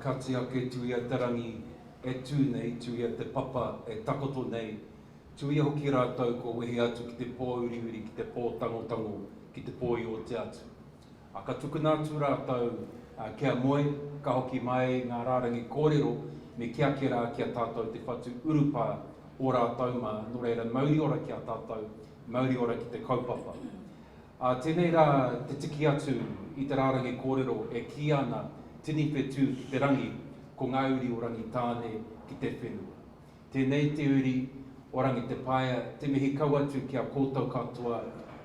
kati ake tuia te rangi e tū nei, tuia te papa e takoto nei, tuia hoki rātou ko wehi atu ki te pō uriuri, ki te pō tangotango, ki te pō i o te atu. A ka tukuna atu rātou kia moe, ka hoki mai ngā rārangi kōrero, me kia kera kia tātou te whatu urupā o rātou mā, no reira Māori ora kia tātou, Māori ora ki te kaupapa. Tēnei rā te tiki atu i te rārangi kōrero e ki ana tini whetū ki te rangi ko ngā uri o rangi tāne ki te whenua. Tēnei te uri o rangi te paia, te mihi kau atu ki a kōtau katoa,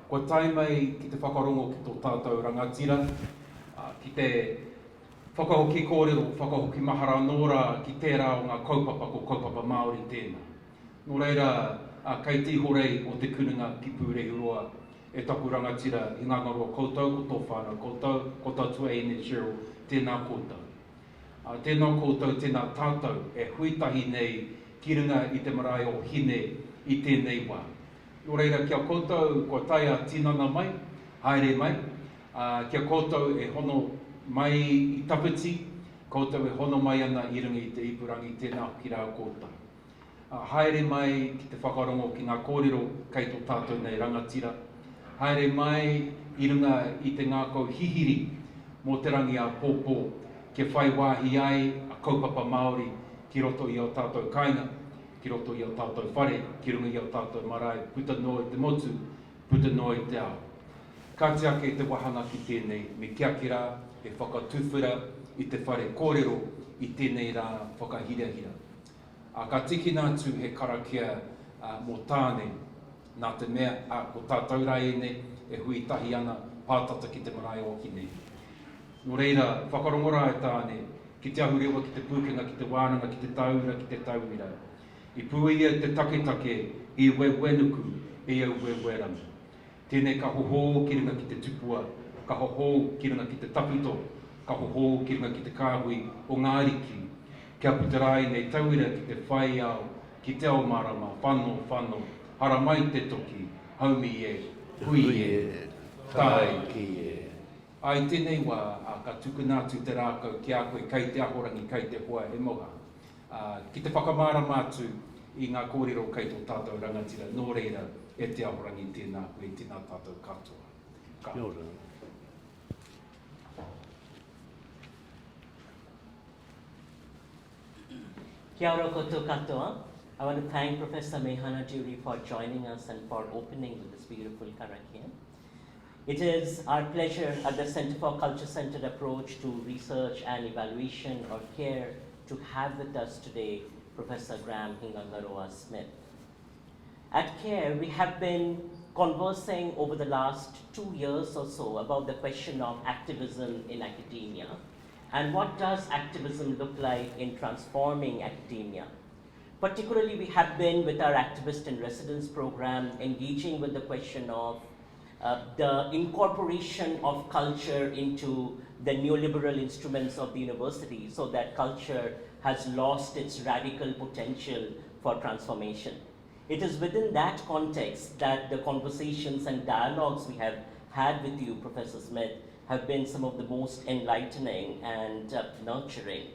kua tai mai ki te whakarongo ki tō tātou rangatira, ki te whakahoki kōrero, whakahoki mahara nōra ki tērā o ngā kaupapa ko kaupapa Māori tēnā. Nō reira, kei tīhorei o te kununga ki Pūrehiroa, e taku rangatira Hingangaroa koutou ko tō whānau koutou, ko tātua e ne Cheryl, tēnā koutou. Tēnā koutou, tēnā tātou e huitahi nei ki runga i te marae o hine i tēnei wā. Nō reira, kia koutou kua taia tinana mai, haere mai, kia koutou e hono mai i tapiti, koutou e hono mai ana i runga i te ipurangi tēnā ki rā koutou. Haere mai ki te whakarongo ki ngā kōrero kei tō tātou nei rangatira, haere mai i runga i te ngākau hihiri mō te rangi a pōpō, ke whai wāhi ai a kaupapa Māori ki roto i o tātou kainga, ki roto i o tātou whare, ki runga i o tātou marae, puta noi te motu, puta noi te ao. Ka te ake te wahanga ki tēnei, me kia ki rā e whakatuwhira i te whare kōrero i tēnei rā whakahirahira. Ka tiki nātu he karakia mō tāne, nā te mea ko tātou rai ene e hui tahi ana pātata ki te marae o hine. Nō reira, whakarongora e tāne, ki te ahurewa, ki te pūkenga, ki te wānanga, ki te taura, ki te tauira. I pūia te take i wenuku, i au werangi. Tēnei ka hoho ki runga ki te tupua, ka hoho ki runga ki te tapito, ka hoho ki runga ki te kāhui o ngāriki. Kia puterai nei tauira ki te whai au, ki te ao marama, whano, hara mai te toki, haumi e, hui e, tai ki e. Ai tēnei wā, ka tukunātu te rākau ki a koe kei te ahorangi, kei te hoa e moha. Ki te whakamārama atu i ngā kōrero kei tō tātou rangatira, nō reira e te ahorangi tēnā koe, tēnā tātou katoa. Kia ora. Kia ora koutou katoa. I want to thank Professor Mehana Duri for joining us and for opening with this beautiful karakia. It is our pleasure at the Center for Culture-Centered Approach to Research and Evaluation or CARE to have with us today Professor Graham Hingangaroa Smith. At CARE, we have been conversing over the last 2 years or so about the question of activism in academia and what does activism look like in transforming academia. Particularly, we have been with our Activist in Residence program engaging with the question of the incorporation of culture into the neoliberal instruments of the university so that culture has lost its radical potential for transformation. It is within that context that the conversations and dialogues we have had with you, Professor Smith, have been some of the most enlightening and nurturing.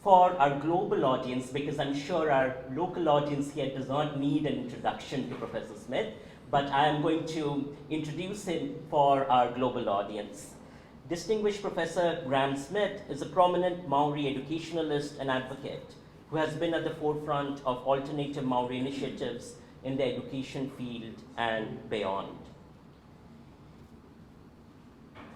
For our global audience, because I'm sure our local audience here does not need an introduction to Professor Smith, but I am going to introduce him for our global audience. Distinguished Professor Graham Smith is a prominent Māori educationalist and advocate who has been at the forefront of alternative Māori initiatives in the education field and beyond.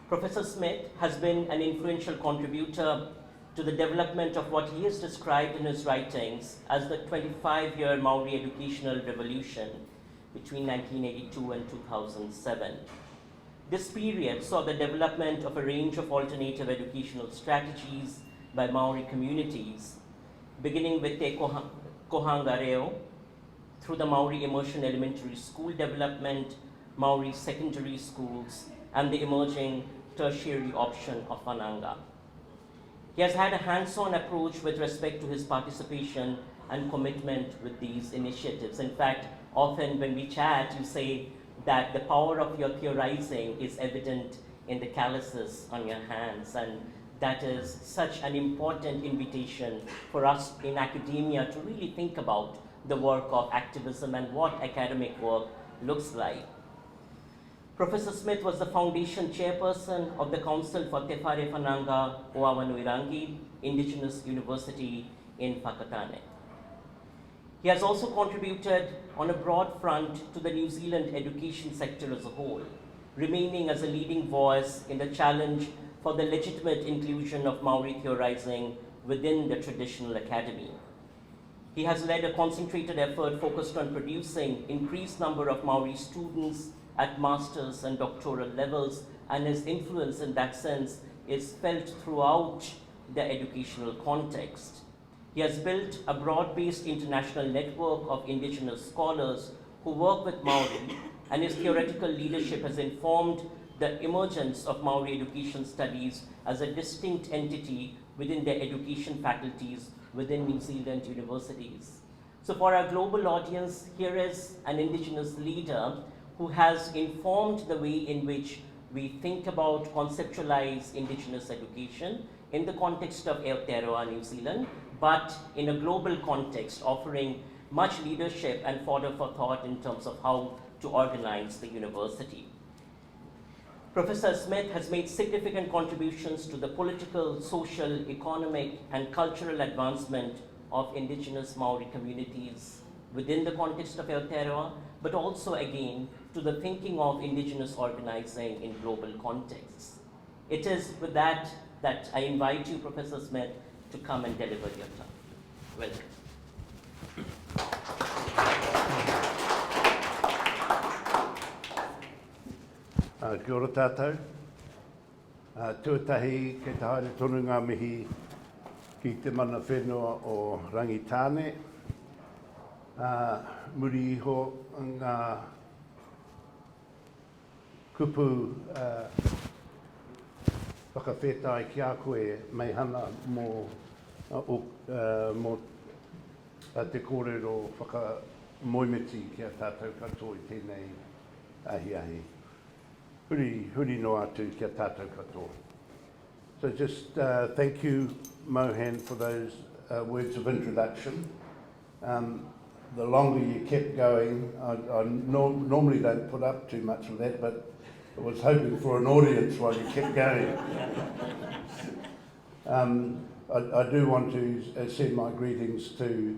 Professor Smith has been an influential contributor to the development of what he has described in his writings as the 25-year Māori educational revolution between 1982 and 2007. This period saw the development of a range of alternative educational strategies by Māori communities, beginning with Te Hingangaroa, through the Māori Immersion Elementary School development, Māori secondary schools, and the emerging tertiary option of Whananga. He has had a hands-on approach with respect to his participation and commitment with these initiatives. In fact, often when we chat, you say that the power of your theorizing is evident in the calluses on your hands, and that is such an important invitation for us in academia to really think about the work of activism and what academic work looks like. Professor Smith was the foundation chairperson of the Council for Te Whare Whananga o Awanuirangi Indigenous University in Whakatane. He has also contributed on a broad front to the New Zealand education sector as a whole, remaining as a leading voice in the challenge for the legitimate inclusion of Māori theorizing within the traditional academy. He has led a concentrated effort focused on producing increased number of Māori students at master's and doctoral levels, and his influence in that sense is felt throughout the educational context. He has built a broad-based international network of Indigenous scholars who work with Māori, and his theoretical leadership has informed the emergence of Māori education studies as a distinct entity within the education faculties within New Zealand universities. So for our global audience, here is an Indigenous leader who has informed the way in which we think about, conceptualize Indigenous education in the context of Aotearoa, New Zealand, but in a global context, offering much leadership and fodder for thought in terms of how to organize the university. Professor Smith has made significant contributions to the political, social, economic, and cultural advancement of Indigenous Māori communities within the context of Aotearoa, but also again to the thinking of Indigenous organizing in global contexts. It is with that that I invite you, Professor Smith, to come and deliver your talk. Welcome. Kia ora tātou. Tuatahi kei te haere tonu ngā mihi ki te mana whenua o Rangitāne. Muri iho ngā kupu whakawhetai ki a koe mei hana mō te kōrero whakamoimiti ki a tātou katoa I tēnei ahi. Huri no atu ki a tātou katoa. So just thank you, Mohan, for those words of introduction. The longer you kept going, I normally don't put up too much of that, but I was hoping for an audience while you kept going. I do want to send my greetings to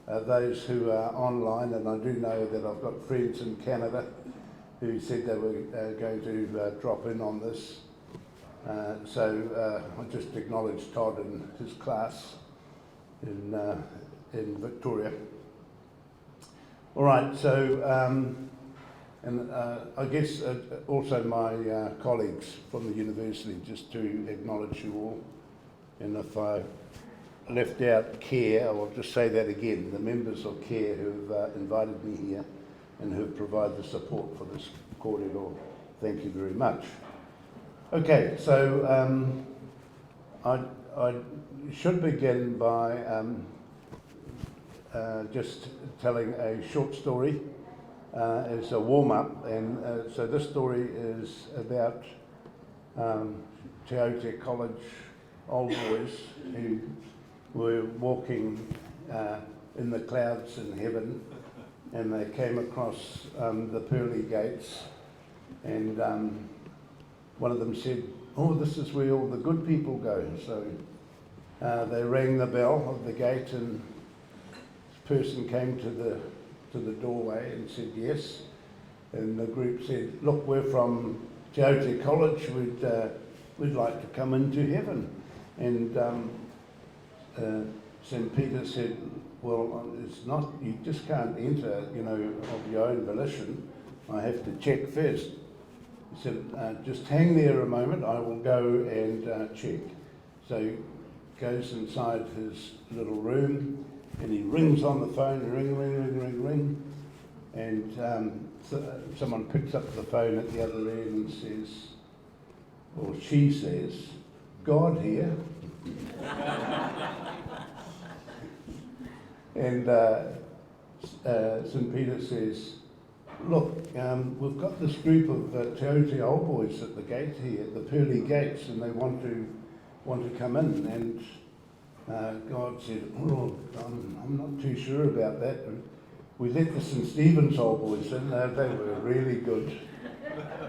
those who are online, and I do know that I've got friends in Canada who said they were going to drop in on this. So I just acknowledge Todd and his class in Victoria. All right, so I guess also my colleagues from the university, just to acknowledge you all. And if I left out CARE, I'll just say that again, the members of CARE who've invited me here and who've provided the support for this corridor. Thank you very much. Okay, so I should begin by just telling a short story as a warm-up, and so this story is about Te Aute College old boys who were walking in the clouds in heaven, and they came across the pearly gates, and one of them said, "Oh, this is where all the good people go." So they rang the bell of the gate, and this person came to the doorway and said yes, and the group said, "Look, we're from Te Aute College, we'd like to come into heaven." And St. Peter said, "Well, it's not, you just can't enter, of your own volition. I have to check first." He said, "Just hang there a moment, I will go and check." So he goes inside his little room and he rings on the phone, ring, and someone picks up the phone at the other end and says, or she says, "God here." And St. Peter says, "Look, we've got this group of Te Aute old boys at the gate here, the pearly gates, and they want to want to come in, and God said, oh, I'm not too sure about that. We let the St Stephen's old boys in, they were really good.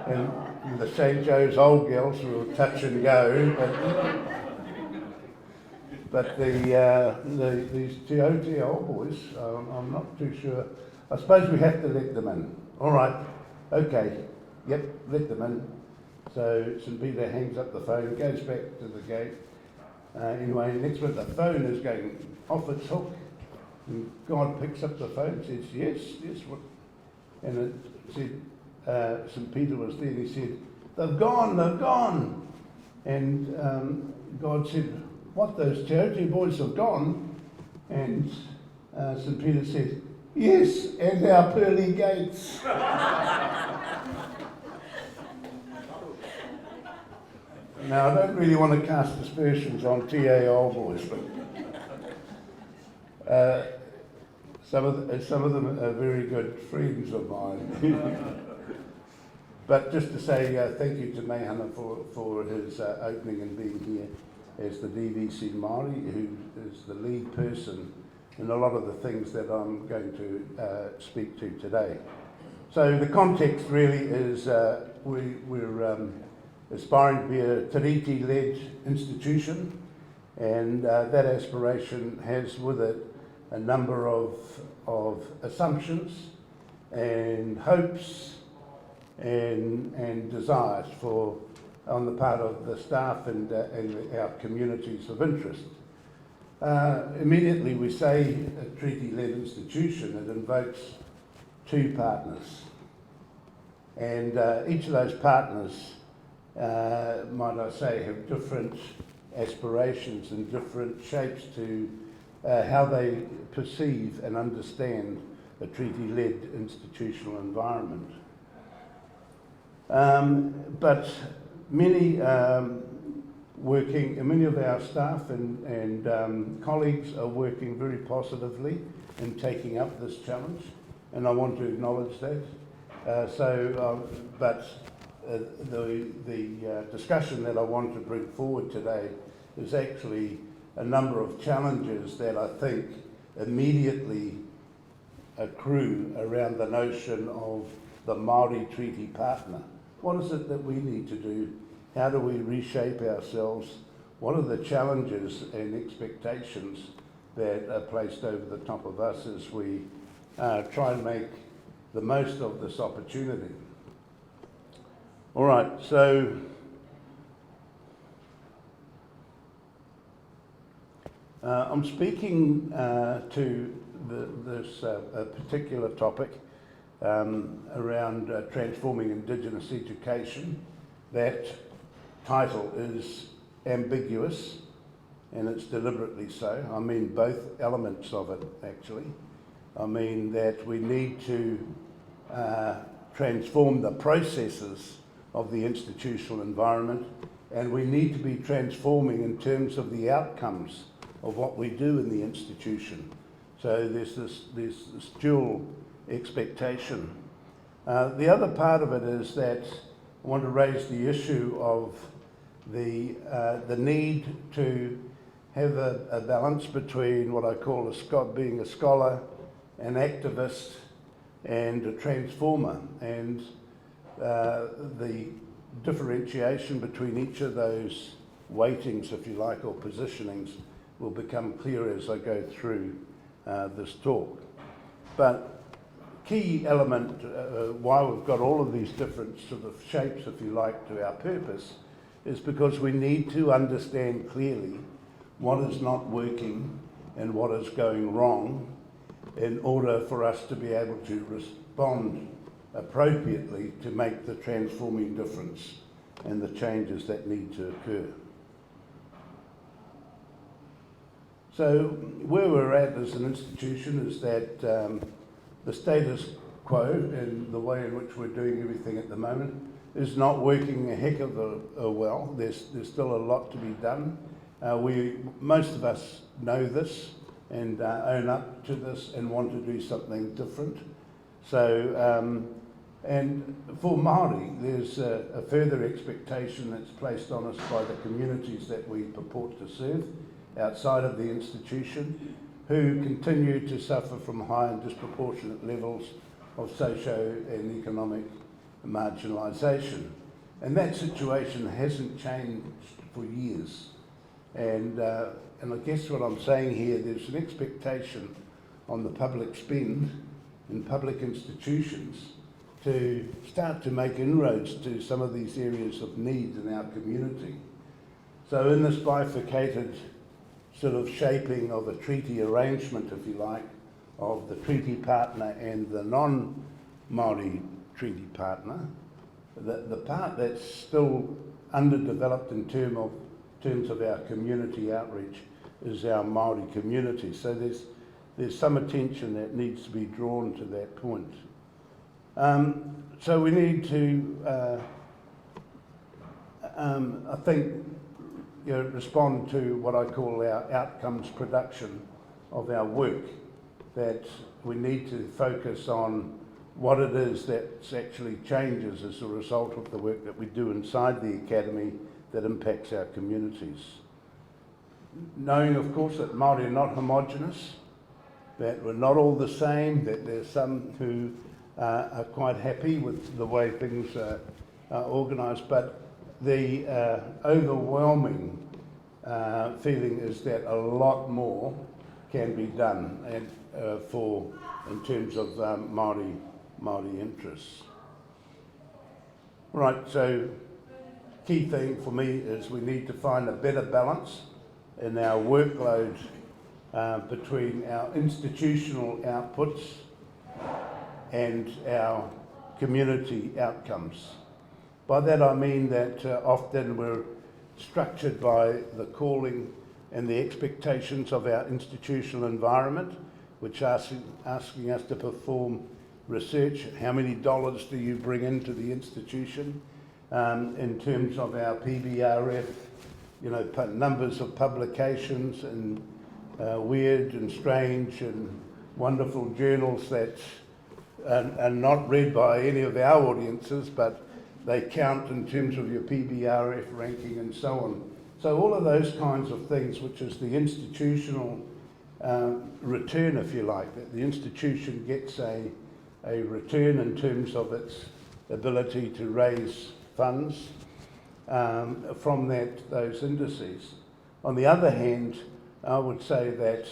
And the St Joe's old girls were touch and go, but these Te Aute old boys, I'm not too sure. I suppose we have to let them in. All right, okay, yep, let them in. So St Peter hangs up the phone, goes back to the gate. Anyway, next minute the phone is going off its hook. And God picks up the phone and says, yes, what? And it said, St Peter was there, and he said, they've gone. And God said, what, those Te Aute boys have gone? And St Peter said, yes, and our pearly gates. Now, I don't really want to cast aspersions on TA old boys, but some of them are very good friends of mine. But just to say thank you to Meihana for his opening and being here as the DVC Māori, who is the lead person in a lot of the things that I'm going to speak to today. So the context really is we're aspiring to be a Tiriti-led institution, and that aspiration has with it a number of assumptions and hopes and desires on the part of the staff and our communities of interest. Immediately we say a treaty-led institution, it invokes two partners, and each of those partners, might I say, have different aspirations and different shapes to how they perceive and understand a treaty-led institutional environment. But many of our staff and colleagues are working very positively in taking up this challenge, and I want to acknowledge that. But the discussion that I want to bring forward today is actually a number of challenges that I think immediately accrue around the notion of the Māori treaty partner. What is it that we need to do? How do we reshape ourselves? What are the challenges and expectations that are placed over the top of us as we try and make the most of this opportunity? All right, so I'm speaking to this particular topic around transforming Indigenous education. That title is ambiguous, and it's deliberately so. I mean both elements of it, actually. I mean that we need to transform the processes of the institutional environment, and we need to be transforming in terms of the outcomes of what we do in the institution. So there's this dual expectation. The other part of it is that I want to raise the issue of the need to have a balance between what I call being a scholar, an activist, and a transformer, and the differentiation between each of those weightings, if you like, or positionings will become clear as I go through this talk. But key element why we've got all of these different sort of shapes, if you like, to our purpose is because we need to understand clearly what is not working and what is going wrong in order for us to be able to respond appropriately to make the transforming difference and the changes that need to occur. So where we're at as an institution is that the status quo and the way in which we're doing everything at the moment is not working a heck of well. There's still a lot to be done. Most of us know this and own up to this and want to do something different. So And for Māori, there's a further expectation that's placed on us by the communities that we purport to serve outside of the institution, who continue to suffer from high and disproportionate levels of socio and economic marginalisation. And that situation hasn't changed for years. And I guess what I'm saying here, there's an expectation on the public spend in public institutions to start to make inroads to some of these areas of need in our community. So in this bifurcated sort of shaping of a treaty arrangement, if you like, of the treaty partner and the non-Māori treaty partner, the part that's still underdeveloped in terms of our community outreach is our Māori community. So there's some attention that needs to be drawn to that point. So we need to, I think, respond to what I call our outcomes production of our work, that we need to focus on what it is that actually changes as a result of the work that we do inside the Academy that impacts our communities. Knowing, of course, that Māori are not homogenous, that we're not all the same, that there's some who are quite happy with the way things are organised, but the overwhelming feeling is that a lot more can be done and in terms of Māori interests. Right, so key thing for me is we need to find a better balance in our workload between our institutional outputs and our community outcomes. By that I mean that often we're structured by the calling and the expectations of our institutional environment, which are asking us to perform research. How many dollars do you bring into the institution? In terms of our PBRF, numbers of publications and weird and strange and wonderful journals that are not read by any of our audiences, but they count in terms of your PBRF ranking and so on. So all of those kinds of things, which is the institutional return, if you like, that the institution gets a return in terms of its ability to raise funds from those indices. On the other hand, I would say that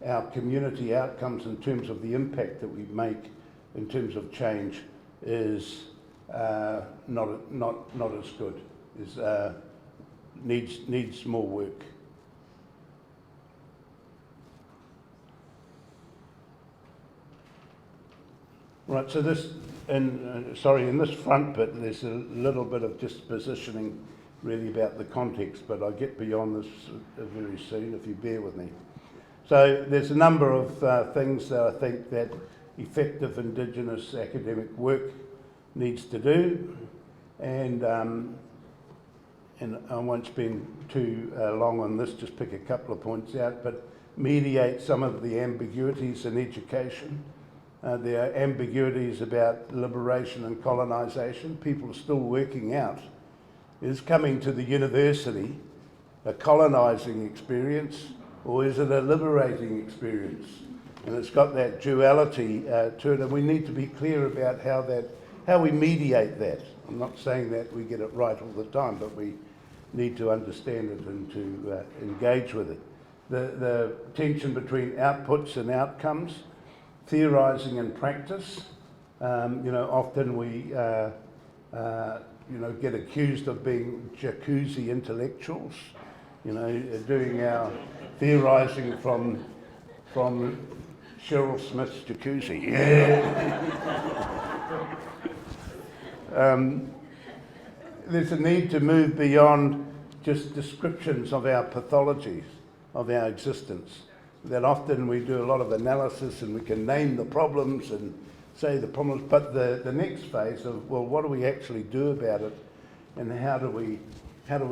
our community outcomes in terms of the impact that we make in terms of change is not as good, needs more work. Right, so this, in this front bit, there's a little bit of just positioning really about the context, but I'll get beyond this very soon if you bear with me. So there's a number of things that I think that effective Indigenous academic work needs to do, and I won't spend too long on this, just pick a couple of points out, but mediate some of the ambiguities in education. There are ambiguities about liberation and colonisation. People are still working out, is coming to the university a colonising experience or is it a liberating experience? And it's got that duality to it, and we need to be clear about how we mediate that. I'm not saying that we get it right all the time, but we need to understand it and to engage with it. The tension between outputs and outcomes, theorising and practice. Often we get accused of being jacuzzi intellectuals, doing our theorising from Cheryl Smith's jacuzzi. There's a need to move beyond just descriptions of our pathologies, of our existence. That often we do a lot of analysis and we can name the problems and say the problems, but the next phase of, well, what do we actually do about it and how do we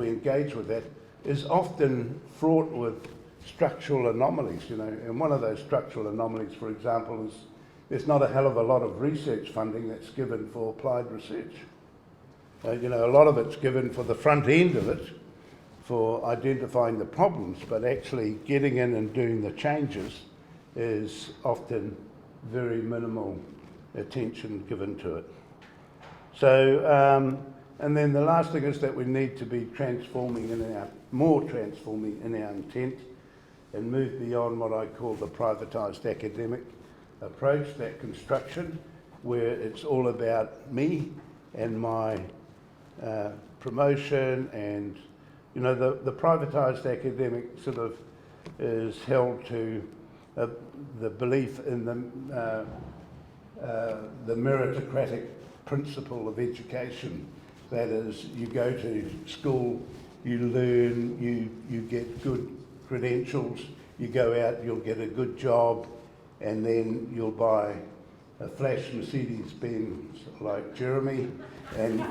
engage with that is often fraught with structural anomalies, and one of those structural anomalies, for example, there's not a hell of a lot of research funding that's given for applied research. You know, a lot of it's given for the front end of it, for identifying the problems, but actually getting in and doing the changes is often very minimal attention given to it. So, and then the last thing is that we need to be transforming in our intent and move beyond what I call the privatised academic approach, that construction, where it's all about me and my promotion, and you know, the privatised academic sort of is held to the belief in the meritocratic principle of education. That is, you go to school, you learn, you get good credentials, you go out, you'll get a good job, and then you'll buy a flash Mercedes-Benz like Jeremy, and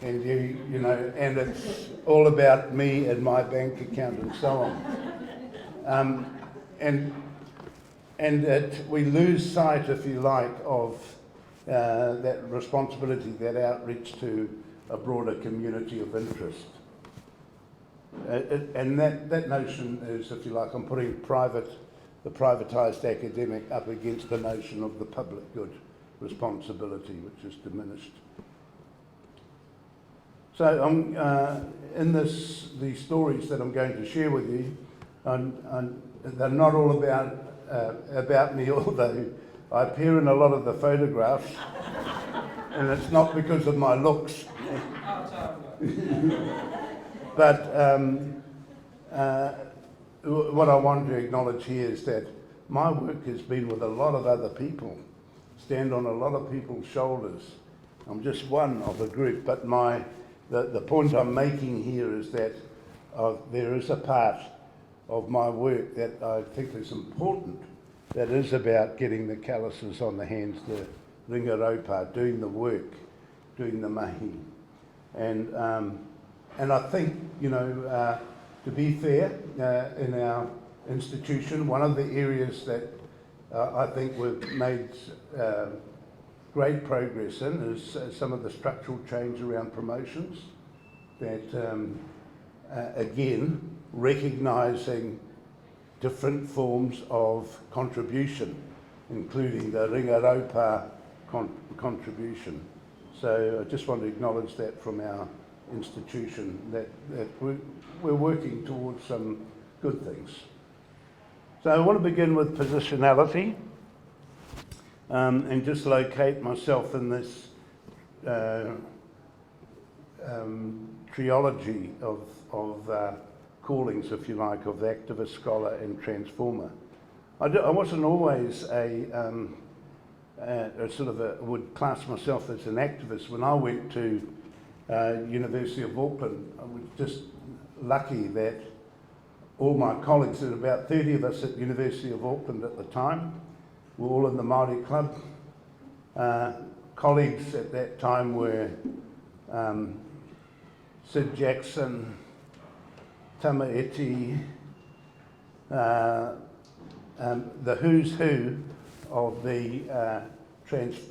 you know, and it's all about me and my bank account and so on. And we lose sight, if you like, of that responsibility, that outreach to a broader community of interest. And that notion is, if you like, I'm putting the privatised academic up against the notion of the public good responsibility, which is diminished. So in these stories that I'm going to share with you, they're not all about me, although I appear in a lot of the photographs, and it's not because of my looks. But what I want to acknowledge here is that my work has been with a lot of other people, stand on a lot of people's shoulders. I'm just one of a group, but the point I'm making here is that there is a part of my work that I think is important, that is about getting the calluses on the hands, the ringaropa, doing the work, doing the mahi. And I think, you know, to be fair, in our institution, one of the areas that I think we've made great progress in is some of the structural change around promotions, that again, recognising different forms of contribution, including the ringaropa contribution. So I just want to acknowledge that from our institution, that we're working towards some good things. So I want to begin with positionality, and just locate myself in this trilogy of callings, if you like, of activist, scholar and transformer. I wasn't always would class myself as an activist. When I went to University of Auckland, I was just lucky that all my colleagues, there were about 30 of us at University of Auckland at the time, were all in the Māori club. Colleagues at that time were Sid Jackson, Tamaiti, the who's who of the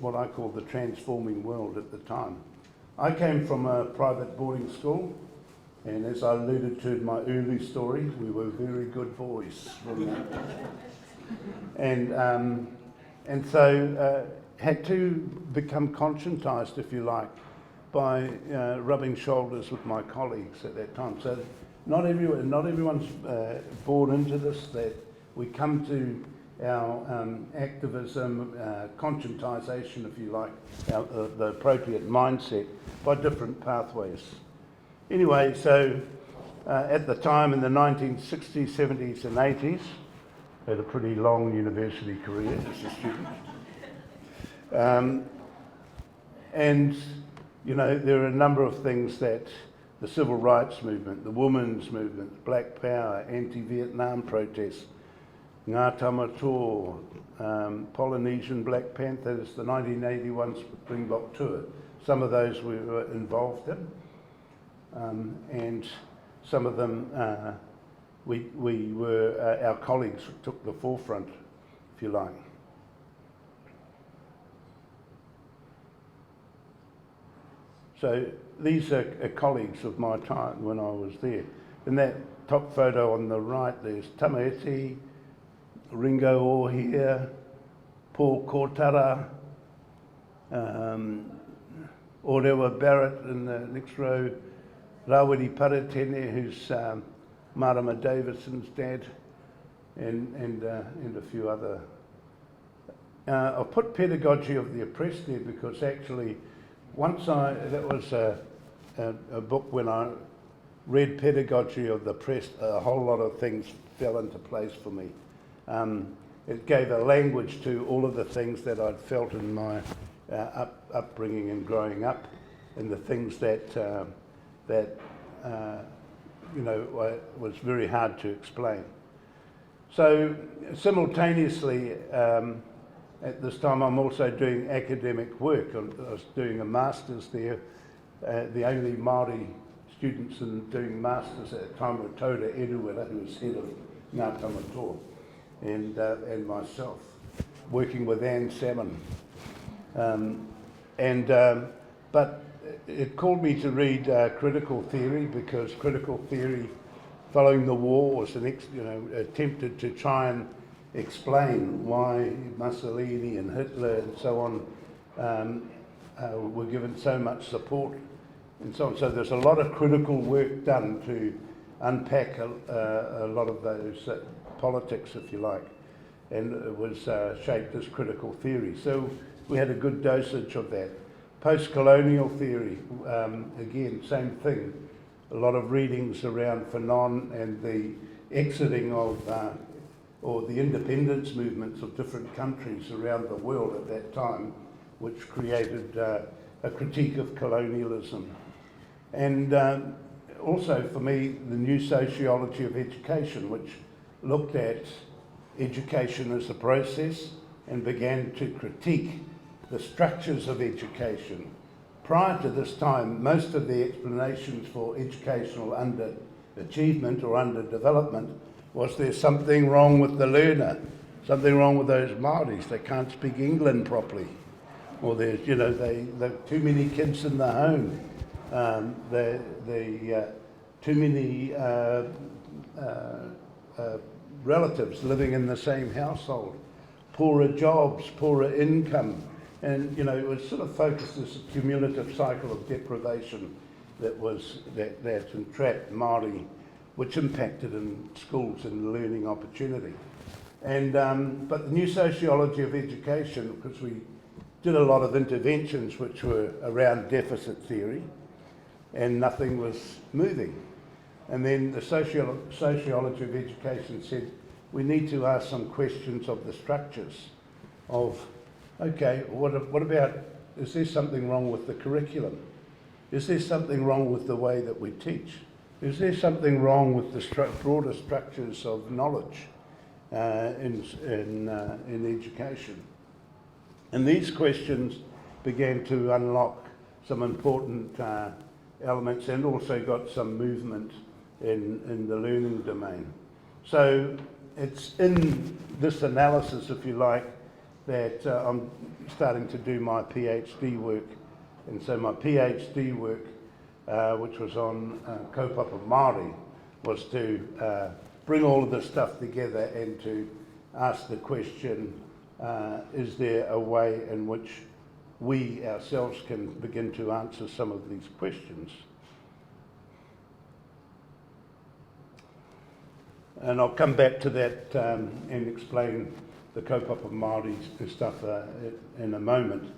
what I call the transforming world at the time. I came from a private boarding school, and as I alluded to in my early story, we were very good boys from that. And so had to become conscientised, if you like, by rubbing shoulders with my colleagues at that time. So not everyone's born into this, that we come to our activism, conscientisation, if you like, the appropriate mindset by different pathways. Anyway, so at the time in the 1960s, 70s and 80s, I had a pretty long university career as a student. And, you know, there are a number of things that the civil rights movement, the women's movement, Black Power, anti-Vietnam protests, Ngā Tamatoa, Polynesian Black Panthers, the 1981 Springbok Tour. Some of those we were involved in, and some of them we were, our colleagues took the forefront, if you like. So these are colleagues of my time when I was there. In that top photo on the right, there's Tamaiti, Ringo Orr here, Paul Kotara, Orewa Barrett in the next row, Rawiri Paratene, who's Marama Davidson's dad, and a few other. I've put Pedagogy of the Oppressed there because actually that was a book when I read Pedagogy of the Oppressed, a whole lot of things fell into place for me. It gave a language to all of the things that I'd felt in my upbringing and growing up, and the things that was very hard to explain. So simultaneously, at this time, I'm also doing academic work. I was doing a master's there. The only Māori students in doing masters at the time were Toda Eduwera, who was head of Ngā Tamatoa, and myself, working with Anne Salmon. But it called me to read critical theory, because critical theory, following the war, was attempted to try and explain why Mussolini and Hitler and so on were given so much support and so on. So there's a lot of critical work done to unpack a lot of those politics, if you like, and it was shaped as critical theory. So we had a good dosage of that. Postcolonial theory, again, same thing. A lot of readings around Fanon and the exiting of or the independence movements of different countries around the world at that time, which created a critique of colonialism. And also for me, the new sociology of education, which looked at education as a process and began to critique the structures of education. Prior to this time, most of the explanations for educational underachievement or underdevelopment was there's something wrong with the learner, something wrong with those Māoris, they can't speak England properly, or there's, they've too many kids in the home, too many relatives living in the same household, poorer jobs, poorer income, and it was sort of focused as a cumulative cycle of deprivation that entrapped Māori, which impacted in schools and learning opportunity. And but the new sociology of education, because we did a lot of interventions which were around deficit theory, and nothing was moving. And then the sociology of education said, we need to ask some questions of the structures of, okay, what about, is there something wrong with the curriculum? Is there something wrong with the way that we teach? Is there something wrong with the broader structures of knowledge in education? And these questions began to unlock some important elements, and also got some movement in the learning domain. So it's in this analysis, if you like, that I'm starting to do my PhD work. And so my PhD work, which was on Kaupapa Māori, was to bring all of this stuff together and to ask the question, is there a way in which we ourselves can begin to answer some of these questions? And I'll come back to that and explain the Kaupapa Māori stuff in a moment.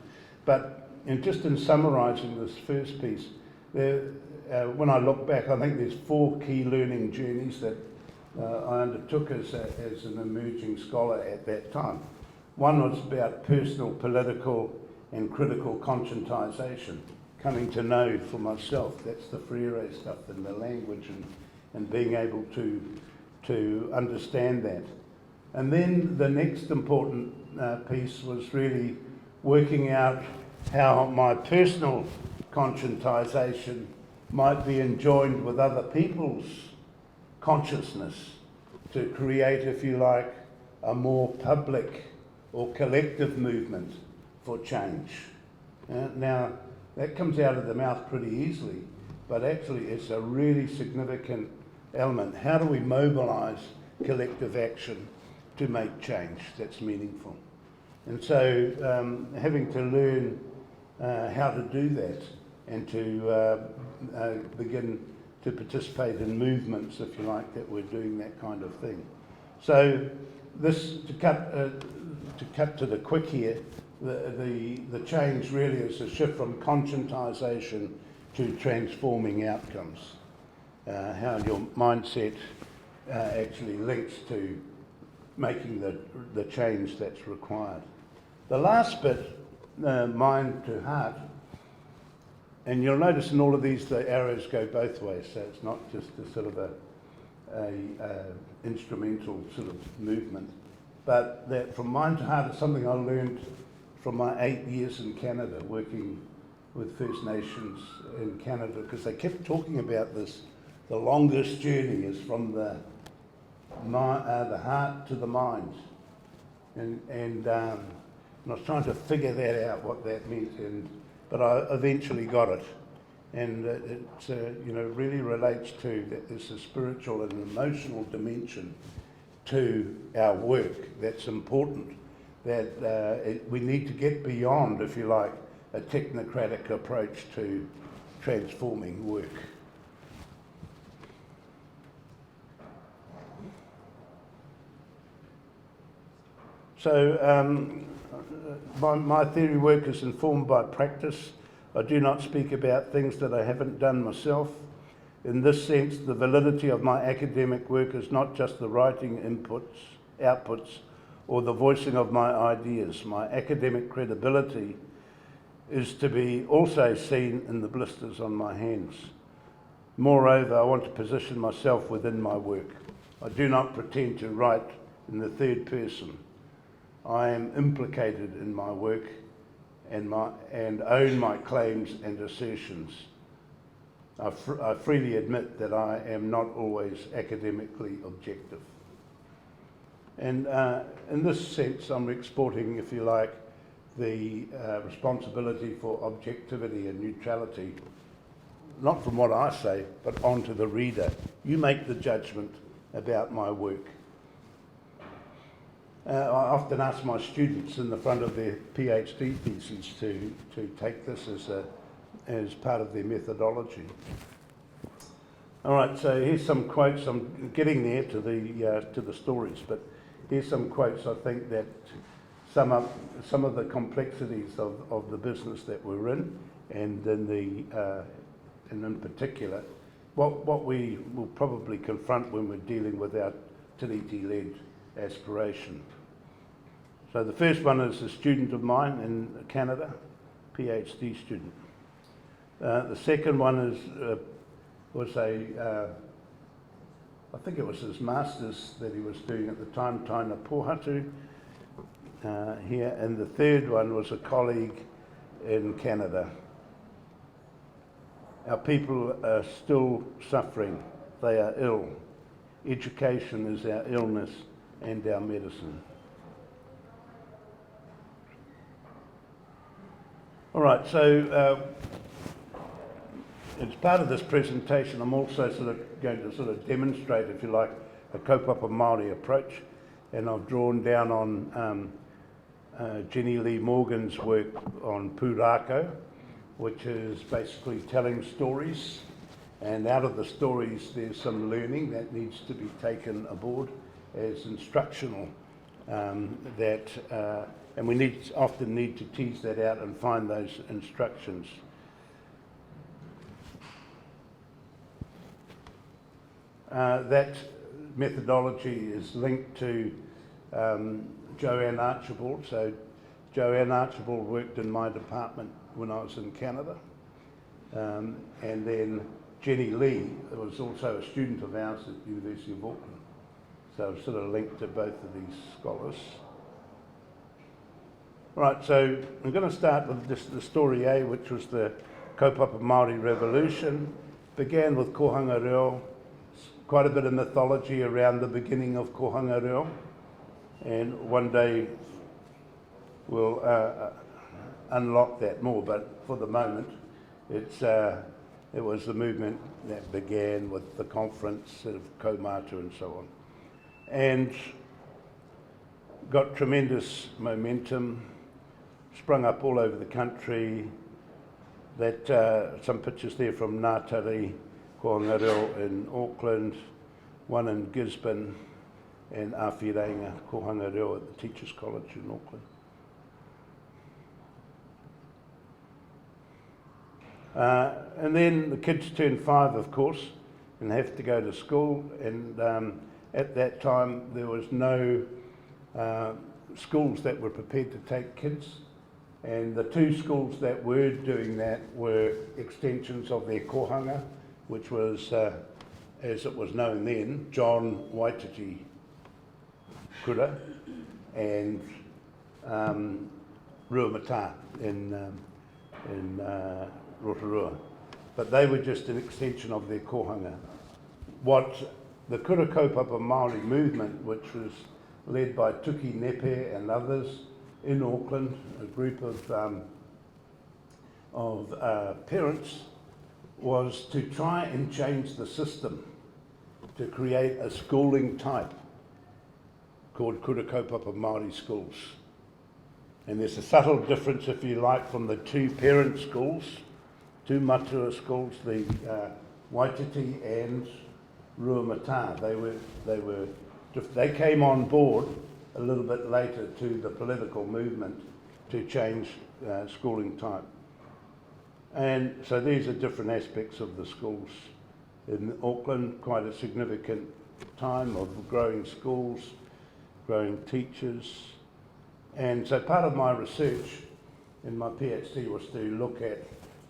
But just in summarising this first piece, when I look back, I think there's 4 key learning journeys that I undertook as an emerging scholar at that time. One was about personal, political and critical conscientisation, coming to know for myself. That's the Frere stuff and the language and being able to understand that. And then the next important piece was really working out how my personal conscientisation might be enjoined with other people's consciousness to create, if you like, a more public or collective movement for change. Now, that comes out of the mouth pretty easily, but actually it's a really significant element. How do we mobilise collective action to make change that's meaningful? And so having to learn how to do that and to begin to participate in movements, if you like, that we're doing that kind of thing. So this, to cut to the quick here, the change really is a shift from conscientisation to transforming outcomes. How your mindset actually links to making the change that's required. The last bit, mind to heart, and you'll notice in all of these the arrows go both ways, so it's not just a sort of a instrumental sort of movement, but that from mind to heart is something I learned from my 8 years in Canada, working with First Nations in Canada, because they kept talking about this. The longest journey is from the heart to the mind, and I was trying to figure that out, what that meant, but I eventually got it. And it really relates to that there's a spiritual and emotional dimension to our work that's important, that we need to get beyond, if you like, a technocratic approach to transforming work. So my theory work is informed by practice. I do not speak about things that I haven't done myself. In this sense, the validity of my academic work is not just the writing outputs, or the voicing of my ideas. My academic credibility is to be also seen in the blisters on my hands. Moreover, I want to position myself within my work. I do not pretend to write in the third person. I am implicated in my work and own my claims and assertions. I freely admit that I am not always academically objective. And in this sense, I'm exporting, if you like, the responsibility for objectivity and neutrality, not from what I say, but onto the reader. You make the judgment about my work. I often ask my students in the front of their PhD theses to take this as part of their methodology. All right, so here's some quotes. I'm getting there to the stories, but here's some quotes I think that sum up some of the complexities of the business that we're in, and in particular, what we will probably confront when we're dealing with our Tiriti-led aspiration. So the first one is a student of mine in Canada, PhD student. The second one was I think it was his master's that he was doing at the time, Taina Pohatu, here, and the third one was a colleague in Canada. Our people are still suffering. They are ill. Education is our illness and our medicine. All right, so as part of this presentation, I'm also going to demonstrate, if you like, a Kaupapa Māori approach, and I've drawn down on Jenny Lee Morgan's work on pūrākau, which is basically telling stories, and out of the stories there's some learning that needs to be taken aboard as instructional, and we often need to tease that out and find those instructions. That methodology is linked to Joanne Archibald. So Joanne Archibald worked in my department when I was in Canada, and then Jenny Lee was also a student of ours at the University of Auckland. So I'm sort of linked to both of these scholars. Right, so I'm going to start with just the story A, which was the Kaupapa Māori Revolution. Began with Hingangaroa, quite a bit of mythology around the beginning of Hingangaroa, and one day we'll unlock that more, but for the moment, It was the movement that began with the conference of Kaumata and so on, and got tremendous momentum, sprung up all over the country. That some pictures there from Ngātari, Hingangaroa in Auckland, one in Gisborne, and Awhirenga, Hingangaroa at the Teachers College in Auckland. And then the kids turn 5, of course, and have to go to school. And at that time, there was no schools that were prepared to take kids. And the 2 schools that were doing that were extensions of their kohanga, which was, as it was known then, John Waititi Kura and Ruamata in Rotorua. But they were just an extension of their kohanga. What the Kura Kaupapa Māori movement, which was led by Tuki Nepe and others in Auckland, a group of parents, was to try and change the system to create a schooling type called Kura Kaupapa Māori schools. And there's a subtle difference, if you like, from the 2 parent schools, 2 matua schools, the Waititi and Ruamata. They came on board a little bit later to the political movement to change schooling type. And so these are different aspects of the schools. In Auckland, quite a significant time of growing schools, growing teachers. And so part of my research in my PhD was to look at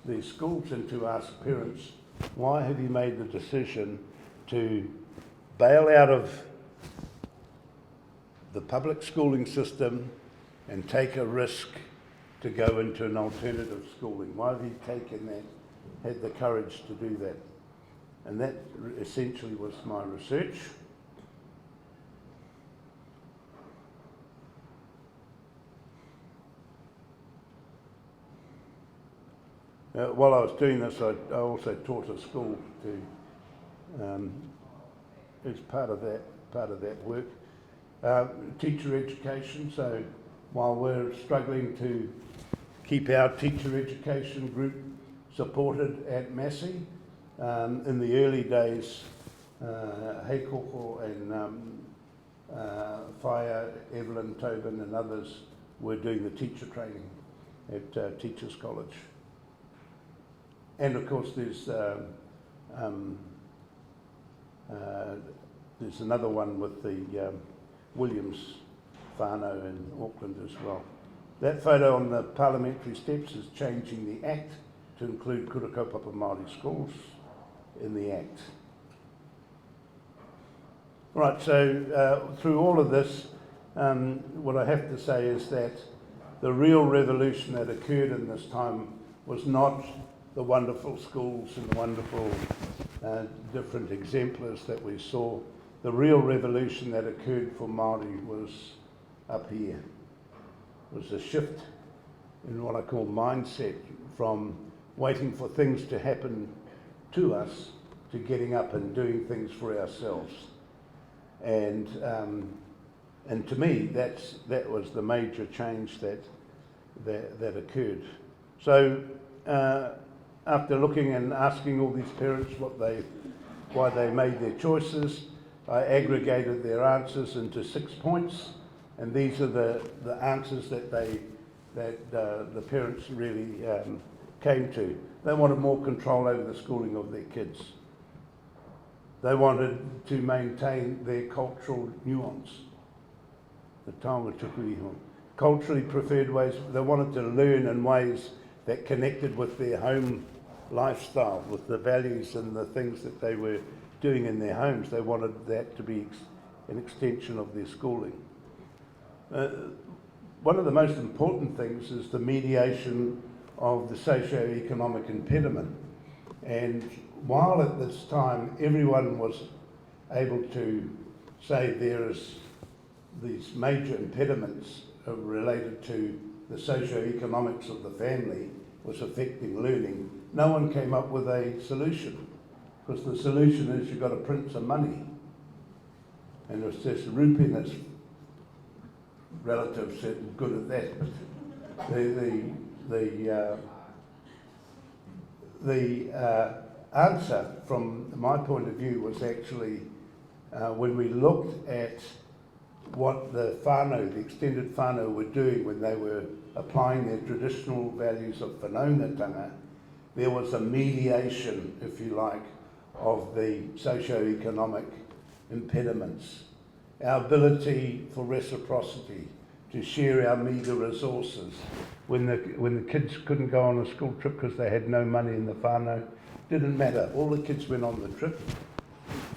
these schools and to ask parents, why have you made the decision to bail out of the public schooling system and take a risk to go into an alternative schooling? Why have you taken that, had the courage to do that? And that essentially was my research. While I was doing this, I also taught a school as part of that work. Teacher education, so while we're struggling to keep our teacher education group supported at Massey, in the early days, Heikoko and Whaia, Evelyn Tobin and others were doing the teacher training at Teachers College. And of course there's another one with the Williams whānau in Auckland as well. That photo on the parliamentary steps is changing the Act to include Kura Kaupapa Māori schools in the Act. Right, so through all of this, what I have to say is that the real revolution that occurred in this time was not the wonderful schools and the wonderful different exemplars that we saw. The real revolution that occurred for Māori was up here. It was a shift in what I call mindset, from waiting for things to happen to us to getting up and doing things for ourselves. And to me, that was the major change that occurred. So after looking and asking all these parents why they made their choices, I aggregated their answers into 6 points, and these are the answers that the parents really came to. They wanted more control over the schooling of their kids. They wanted to maintain their cultural nuance, the taonga tuku iho. Culturally preferred ways, they wanted to learn in ways that connected with their home lifestyle, with the values and the things that they were doing in their homes. They wanted that to be an extension of their schooling. One of the most important things is the mediation of the socio-economic impediment. And while at this time everyone was able to say there is these major impediments related to the socio-economics of the family was affecting learning, no one came up with a solution, because the solution is you've got to print some money. And it's just Ruben that's relative said good at that. But the answer from my point of view was actually when we looked at what the whānau, the extended whānau, were doing when they were applying their traditional values of whanaungatanga, there was a mediation, if you like, of the socio-economic impediments. Our ability for reciprocity, to share our meagre resources. When the kids couldn't go on a school trip because they had no money in the whānau, didn't matter. All the kids went on the trip.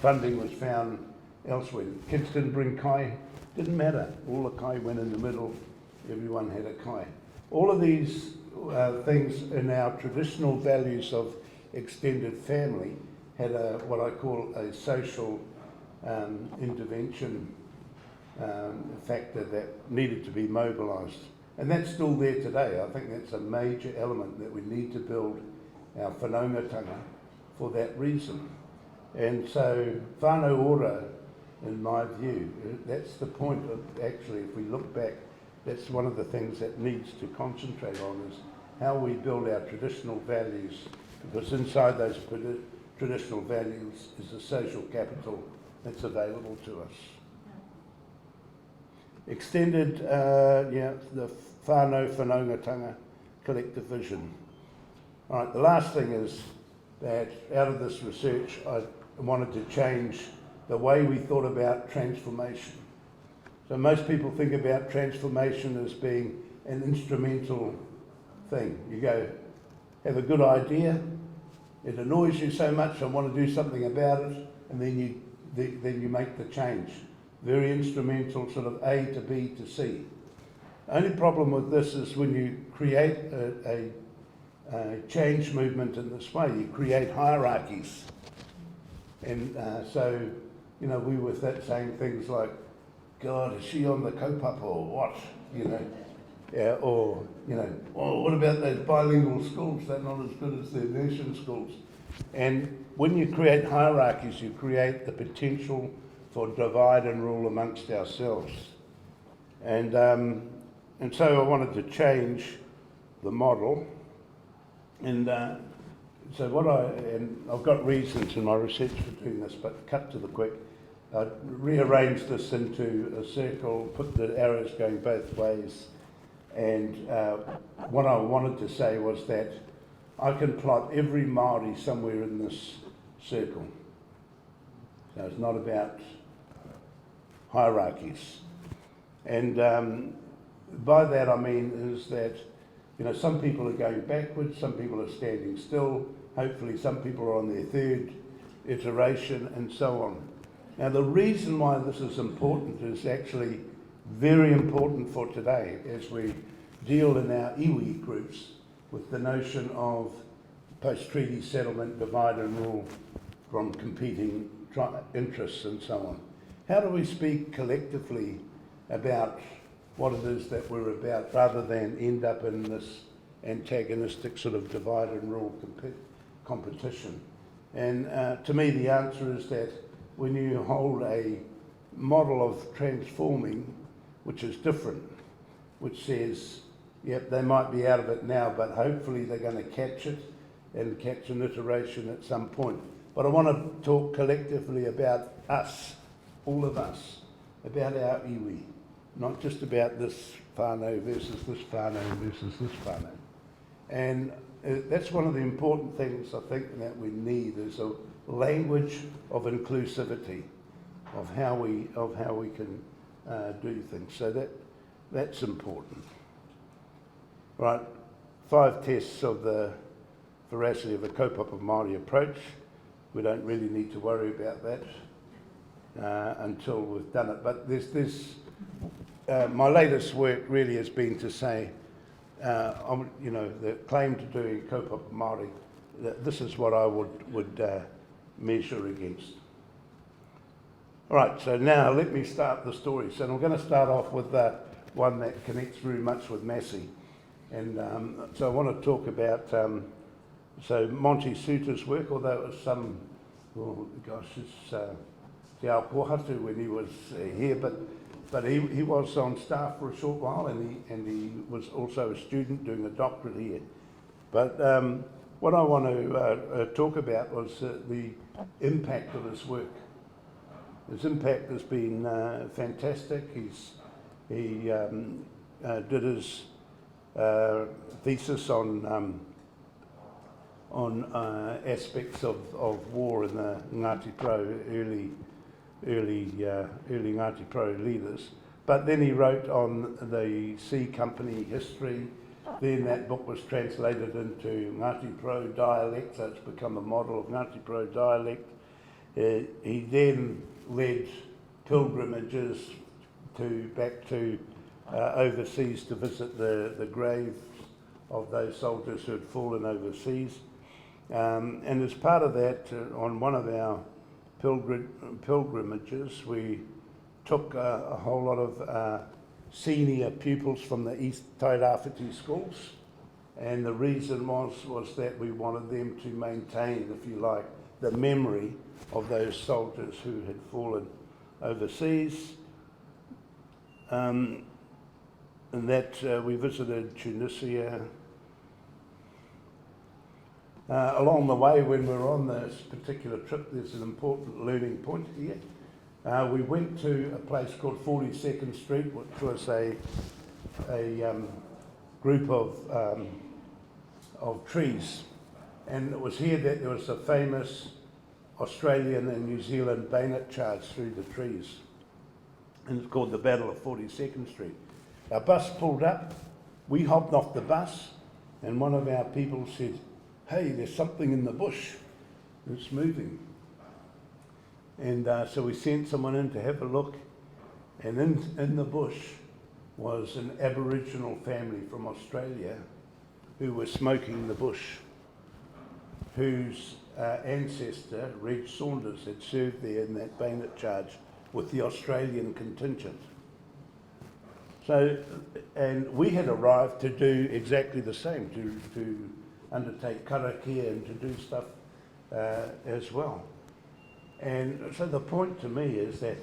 Funding was found elsewhere. Kids didn't bring kai, didn't matter. All the kai went in the middle, everyone had a kai. All of these things in our traditional values of extended family had what I call a social intervention factor that needed to be mobilised. And that's still there today. I think that's a major element that we need to build our whanaungatanga for that reason. And so whānau ora, in my view, that's the point of, actually, if we look back, that's one of the things that needs to concentrate on, is how we build our traditional values, because inside those traditional values is a social capital that's available to us. Extended, the whānau whanaungatanga collective vision. All right, the last thing is that out of this research, I wanted to change the way we thought about transformation. So most people think about transformation as being an instrumental thing. You go, have a good idea, it annoys you so much, I want to do something about it, and then you make the change. Very instrumental, sort of A to B to C. Only problem with this is when you create a change movement in this way, you create hierarchies. And so, you know, we were saying things like, God, is she on the Kaupapa or what? You know, yeah, or, you know, oh, what about those bilingual schools? They're not as good as the immersion schools. And when you create hierarchies, you create the potential for divide and rule amongst ourselves. And so I wanted to change the model. And so I've got reasons in my research for doing this, but cut to the quick. I rearranged this into a circle, put the arrows going both ways, and what I wanted to say was that I can plot every Māori somewhere in this circle. So it's not about hierarchies. And by that I mean is that, you know, some people are going backwards, some people are standing still, hopefully some people are on their third iteration, and so on. Now the reason why this is important is actually very important for today as we deal in our iwi groups with the notion of post-treaty settlement, divide and rule from competing interests and so on. How do we speak collectively about what it is that we're about, rather than end up in this antagonistic sort of divide and rule competition? And to me the answer is that when you hold a model of transforming, which is different, which says, yep, they might be out of it now, but hopefully they're going to catch it and catch an iteration at some point. But I want to talk collectively about us, all of us, about our iwi, not just about this whānau versus this whānau versus this whānau. And that's one of the important things I think that we need, is a language of inclusivity, of how we can do things. So that's important. Right, 5 tests of the veracity of a kaupapa Māori approach. We don't really need to worry about that until we've done it. But my latest work really has been to say, you know, the claim to doing kaupapa Māori, this is what I would measure against. All right, so now let me start the story. So I'm going to start off with one that connects very much with Massey. And so I want to talk about, So Monty Suter's work, although it was some, well, gosh, it's Te Ao Pohatu when he was here, but he was on staff for a short while, and he was also a student doing a doctorate here. But what I want to talk about was the impact of his work. His impact has been fantastic. He did his thesis on aspects of war in the Ngāti Pro, early Ngāti Pro leaders. But then he wrote on the C Company history. Then that book was translated into Ngāti Pro dialect, so it's become a model of Ngāti Pro dialect. He then led pilgrimages back to overseas to visit the graves of those soldiers who had fallen overseas. And as part of that, on one of our pilgrimages, we took a whole lot of senior pupils from the East Tairāwhiti schools, and the reason was that we wanted them to maintain, if you like, the memory of those soldiers who had fallen overseas. And that we visited Tunisia. Along the way, when we were on this particular trip, there's an important learning point here. We went to a place called 42nd Street, which was a group of trees. And it was here that there was a famous Australian and New Zealand bayonet charge through the trees. And it's called the Battle of 42nd Street. Our bus pulled up, we hopped off the bus, and one of our people said, "Hey, there's something in the bush, it's moving." And so we sent someone in to have a look, and in the bush was an Aboriginal family from Australia who were smoking the bush, whose ancestor, Reg Saunders, had served there in that bayonet charge with the Australian contingent. So, and we had arrived to do exactly the same, to undertake karakia and to do stuff as well. And so the point to me is that,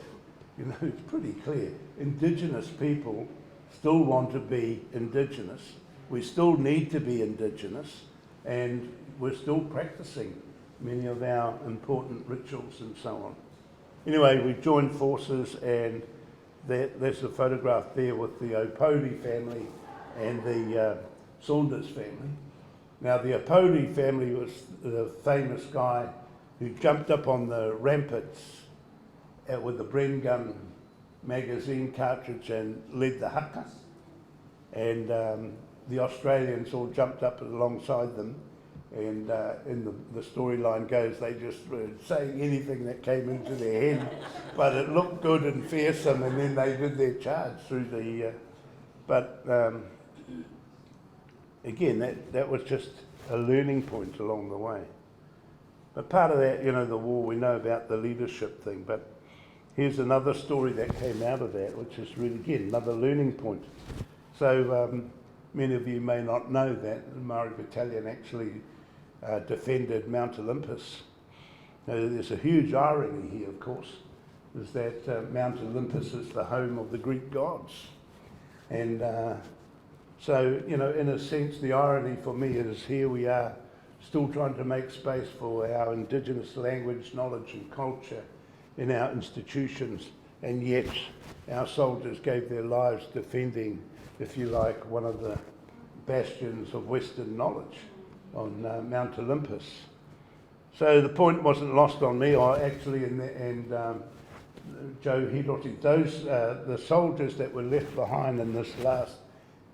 you know, it's pretty clear. Indigenous people still want to be Indigenous. We still need to be Indigenous, and we're still practicing many of our important rituals and so on. Anyway, we joined forces, and there's a photograph there with the Opodi family and the Saunders family. Now, the Opodi family was the famous guy who jumped up on the ramparts with the Bren gun magazine cartridge and led the haka. And the Australians all jumped up alongside them, and in the storyline goes, they just were saying anything that came into their head, but it looked good and fearsome, and then they did their charge through the... again, that was just a learning point along the way. But part of that, you know, the war, we know about the leadership thing, but here's another story that came out of that, which is really, again, another learning point. So many of you may not know that the Māori Battalion actually defended Mount Olympus. Now, there's a huge irony here, of course, is that Mount Olympus is the home of the Greek gods. And so, you know, in a sense, the irony for me is here we are still trying to make space for our Indigenous language, knowledge and culture in our institutions, and yet our soldiers gave their lives defending, if you like, one of the bastions of Western knowledge on Mount Olympus. So the point wasn't lost on me, or actually, and Joe Hiroti, those the soldiers that were left behind in this last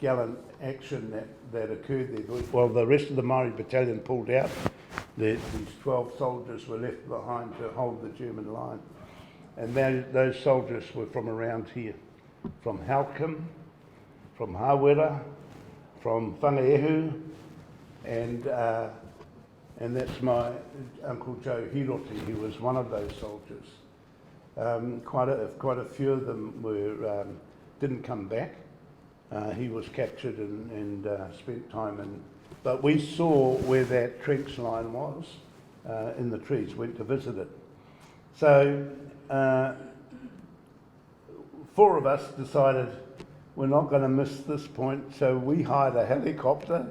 gallant action that occurred there. Well, the rest of the Māori Battalion pulled out. These 12 soldiers were left behind to hold the German line. And those soldiers were from around here, from Halcombe, from Hawera, from Whangaehu, and that's my Uncle Joe Hiroti, who was one of those soldiers. Quite a few of them didn't come back. He was captured and spent time but we saw where that trench line was in the trees, went to visit it. So 4 of us decided we're not going to miss this point, so we hired a helicopter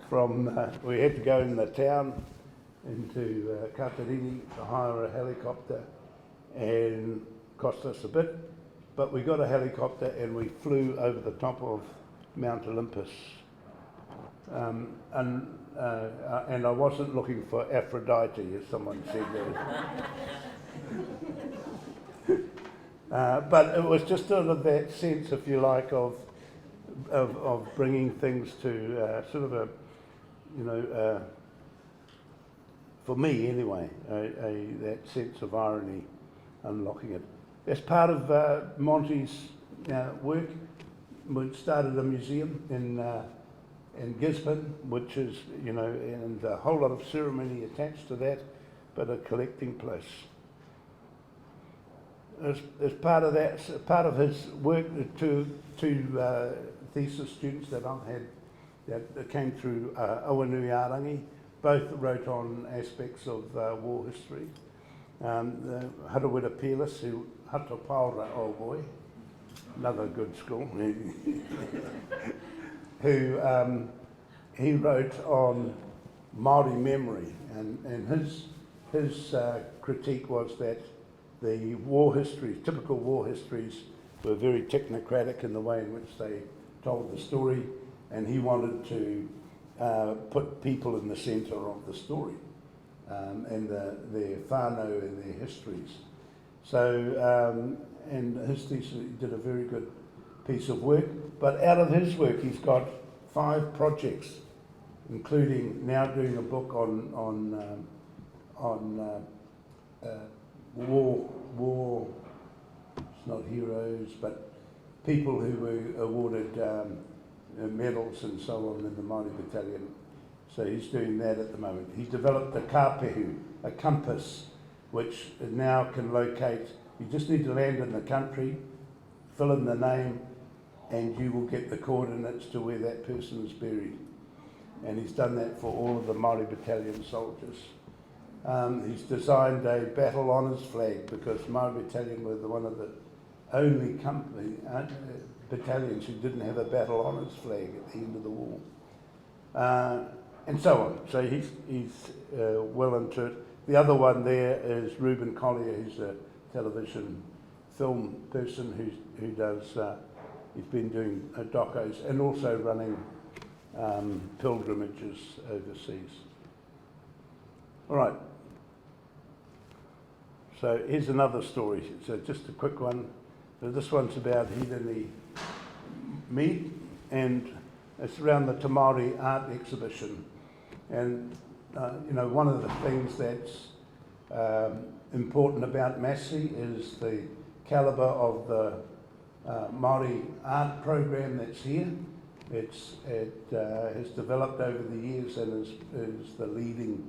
from, we had to go in the town into Katarini to hire a helicopter, and cost us a bit, but we got a helicopter and we flew over the top of Mount Olympus. And I wasn't looking for Aphrodite, as someone said there. But it was just sort of that sense, if you like, of bringing things to sort of a, you know, for me anyway, that sense of irony, unlocking it. As part of Monty's work, we started a museum in Gisborne, which is, you know, and a whole lot of ceremony attached to that, but a collecting place. As part of that, part of his work, two thesis students that I've had that came through Awanuiarangi, both wrote on aspects of war history. Harawira Peerless, who Hato Paura old boy, another good school, who he wrote on Māori memory, and his critique was that the war histories, typical war histories, were very technocratic in the way in which they told the story, and he wanted to put people in the centre of the story, and their whānau and their histories. So, and his thesis, he did a very good piece of work, but out of his work he's got 5 projects, including now doing a book on war, it's not heroes, but people who were awarded medals and so on in the Māori Battalion. So he's doing that at the moment. He's developed a kāpehu, a compass, which now can locate, you just need to land in the country, fill in the name, and you will get the coordinates to where that person is buried. And he's done that for all of the Māori Battalion soldiers. He's designed a battle honours flag, because Māori Battalion were one of the only battalions who didn't have a battle honours flag at the end of the war. And so on. So he's well into it. The other one there is Ruben Collier, who's a television film person who does, he's been doing docos and also running pilgrimages overseas. All right. So here's another story. So just a quick one. So this one's about Hirani meat, and it's around the Te Māori art exhibition. And you know, one of the things that's important about Massey is the calibre of the Māori art program that's here. It has developed over the years and is the leading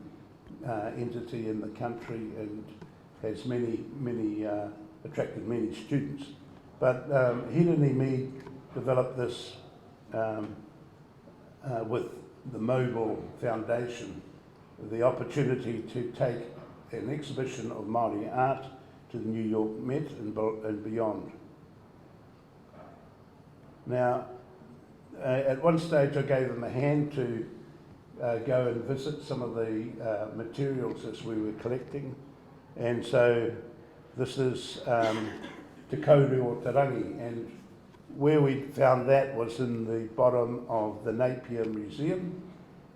entity in the country, and has attracted many students. But Hirani Mead developed this with the Mobile Foundation, the opportunity to take an exhibition of Māori art to the New York Met and beyond. Now, at one stage I gave them a hand to go and visit some of the materials as we were collecting, and so this is Te Kauru o Te Rangi, and where we found that was in the bottom of the Napier Museum,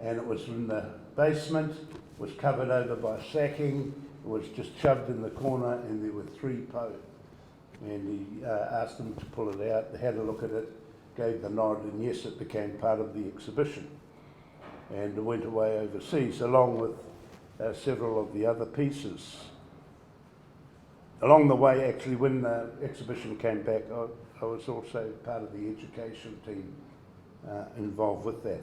and it was in the basement, was covered over by sacking, it was just shoved in the corner, and there were 3 po. And he asked them to pull it out, they had a look at it, gave the nod, and yes, it became part of the exhibition. And it went away overseas, along with several of the other pieces. Along the way, actually, when the exhibition came back, I was also part of the education team involved with that.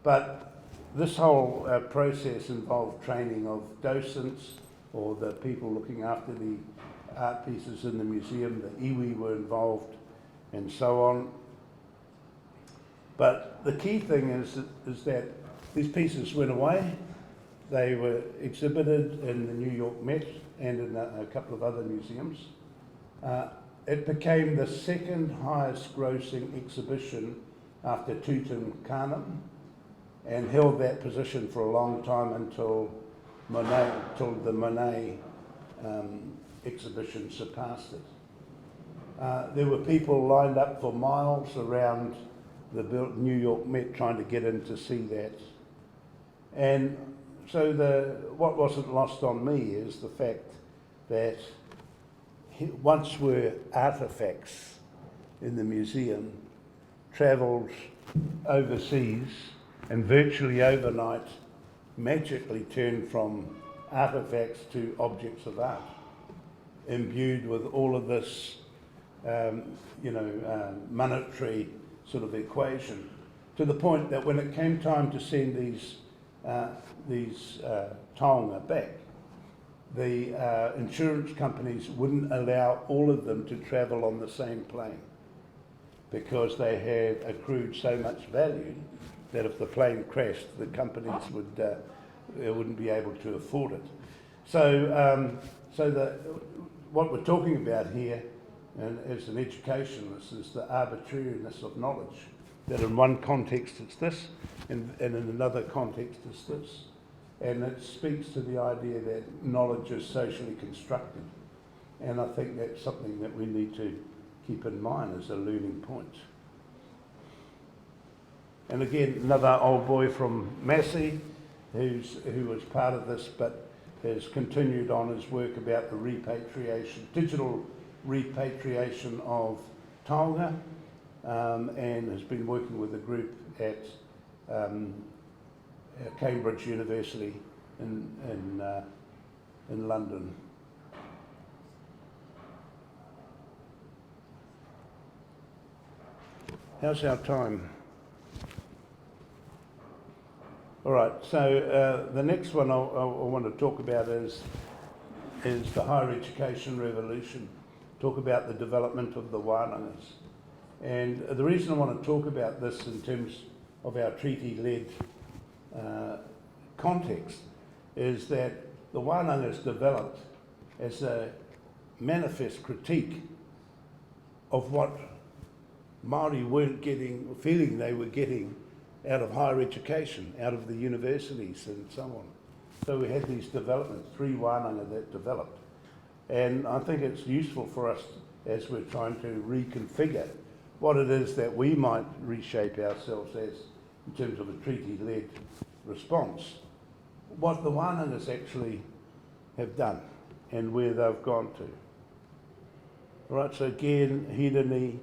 But this whole process involved training of docents, or the people looking after the art pieces in the museum. The iwi were involved, and so on. But the key thing is that these pieces went away. They were exhibited in the New York Met and in a couple of other museums. It became the second highest grossing exhibition after Tutankhamun, and held that position for a long time until the Monet exhibition surpassed it. There were people lined up for miles around the New York Met trying to get in to see that. And so what wasn't lost on me is the fact that once were artefacts in the museum, travelled overseas and virtually overnight magically turned from artefacts to objects of art, imbued with all of this monetary sort of equation, to the point that when it came time to send these taonga back, the insurance companies wouldn't allow all of them to travel on the same plane because they had accrued so much value that if the plane crashed, the companies wouldn't be able to afford it. So, what we're talking about here, and as an educationalist, is the arbitrariness of knowledge. That in one context it's this, and in another context it's this. And it speaks to the idea that knowledge is socially constructed. And I think that's something that we need to keep in mind as a learning point. And again, another old boy from Massey, who was part of this, but has continued on his work about the repatriation, digital repatriation of taonga, and has been working with a group at Cambridge University in London. How's our time? All right, so the next one I want to talk about is the higher education revolution. Talk about the development of the wānangas. And the reason I want to talk about this in terms of our treaty-led context is that the wānangas developed as a manifest critique of what Māori weren't getting, feeling they were getting out of higher education, out of the universities and so on. So we had these developments, 3 wānanga that developed. And I think it's useful for us as we're trying to reconfigure what it is that we might reshape ourselves as in terms of a treaty-led response, what the wānangas actually have done and where they've gone to. All right, so again, Hirani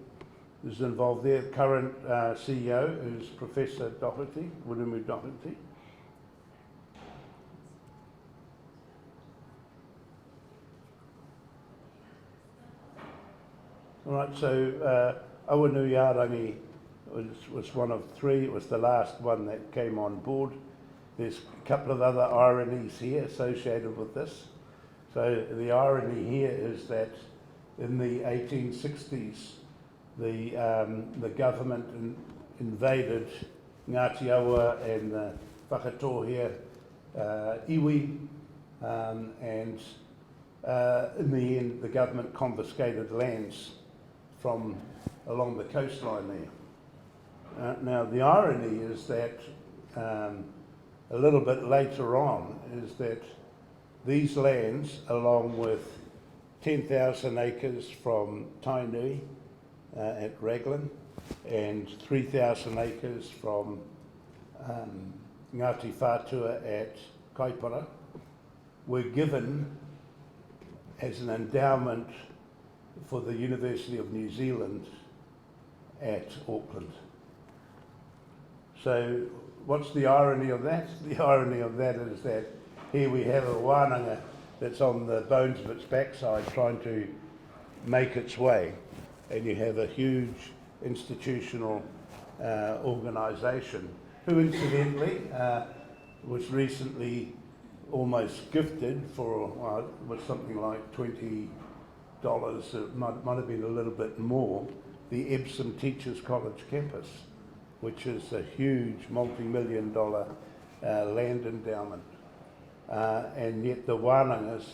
is involved there. Current CEO is Professor Doherty, Ruben Doherty. All right, so Awanuiarangi was one of 3. It was the last one that came on board. There's a couple of other ironies here associated with this. So the irony here is that in the 1860s, the government invaded Ngāti Awa and the Whakatohea iwi, and in the end the government confiscated lands from along the coastline there. Now the irony is that a little bit later on is that these lands, along with 10,000 acres from Tainui at Raglan and 3,000 acres from Ngāti Whātua at Kaupapa, were given as an endowment for the University of New Zealand at Auckland. So what's the irony of that? The irony of that is that here we have a wānanga that's on the bones of its backside trying to make its way, and you have a huge institutional organisation who incidentally was recently almost gifted for was something like $20, it might have been a little bit more, the Epsom Teachers College campus, which is a huge multi-million-dollar land endowment. And yet the Wānangas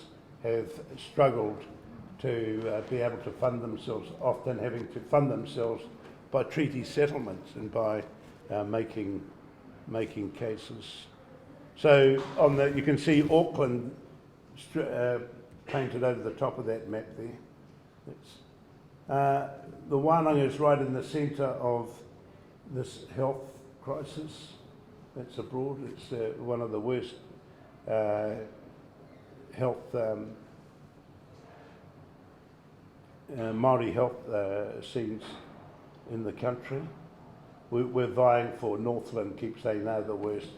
have struggled to be able to fund themselves, often having to fund themselves by treaty settlements and by making cases. So on the, you can see Auckland painted over the top of that map there. The Wānanga is right in the centre of this health crisis that's abroad. It's one of the worst health Māori health scenes in the country. We're vying for Northland, keep saying they're the worst,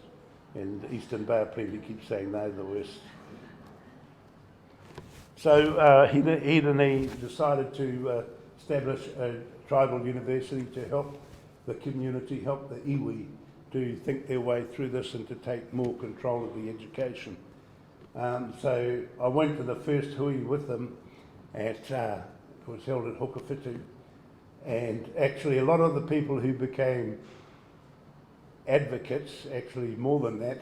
and Eastern Bay of Plenty keep saying they're the worst. So Hidani decided to establish a tribal university to help the community, help the iwi to think their way through this and to take more control of the education. So I went to the first hui with them at, it was held at Hokowhitu, and actually a lot of the people who became advocates, actually more than that,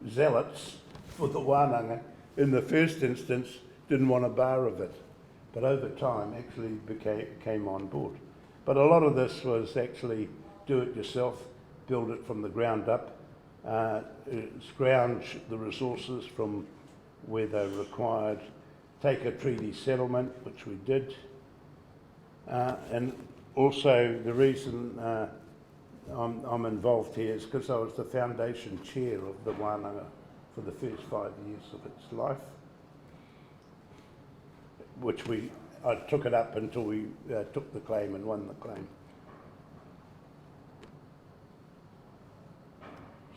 zealots for the Wānanga, in the first instance didn't want a bar of it, but over time actually came on board. But a lot of this was actually do it yourself, build it from the ground up, scrounge the resources from where they're required, take a treaty settlement, which we did, and also the reason I'm involved here is because I was the foundation chair of the Wānanga for the first 5 years of its life, which I took it up until we took the claim and won the claim.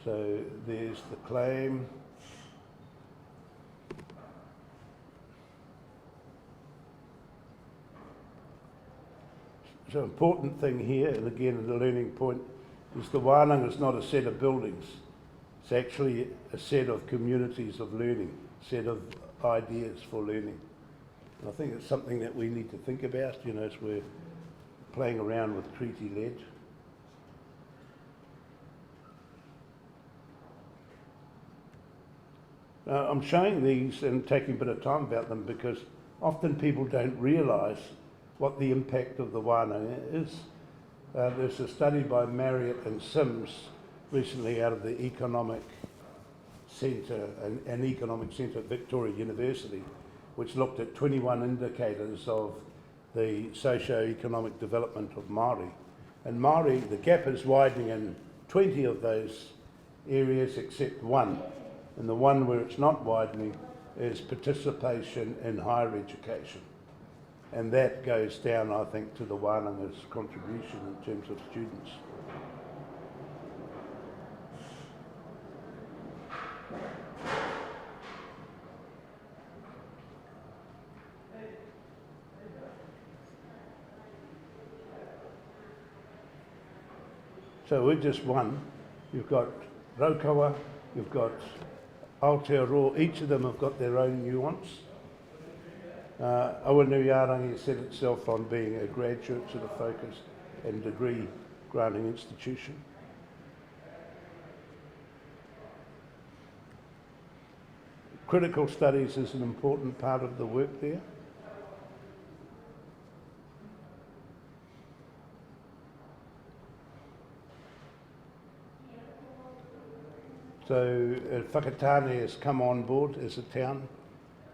So there's the claim. So important thing here, and again the learning point, is the Wānanga is not a set of buildings. It's actually a set of communities of learning, a set of ideas for learning. And I think it's something that we need to think about, you know, as we're playing around with treaty lead. I'm showing these and taking a bit of time about them because often people don't realise what the impact of the Wānanga is. There's a study by Marriott and Sims recently out of the Economic Centre, an economic centre at Victoria University, which looked at 21 indicators of the socio-economic development of Māori. And Māori, the gap is widening in 20 of those areas except one. And the one where it's not widening is participation in higher education. And that goes down, I think, to the Wānanga's contribution in terms of students. So we're just one. You've got Raukawa, you've got Aotearoa, each of them have got their own nuance. Awanuiarangi set itself on being a graduate sort of focused and degree granting institution. Critical studies is an important part of the work there. So Whakatane has come on board as a town.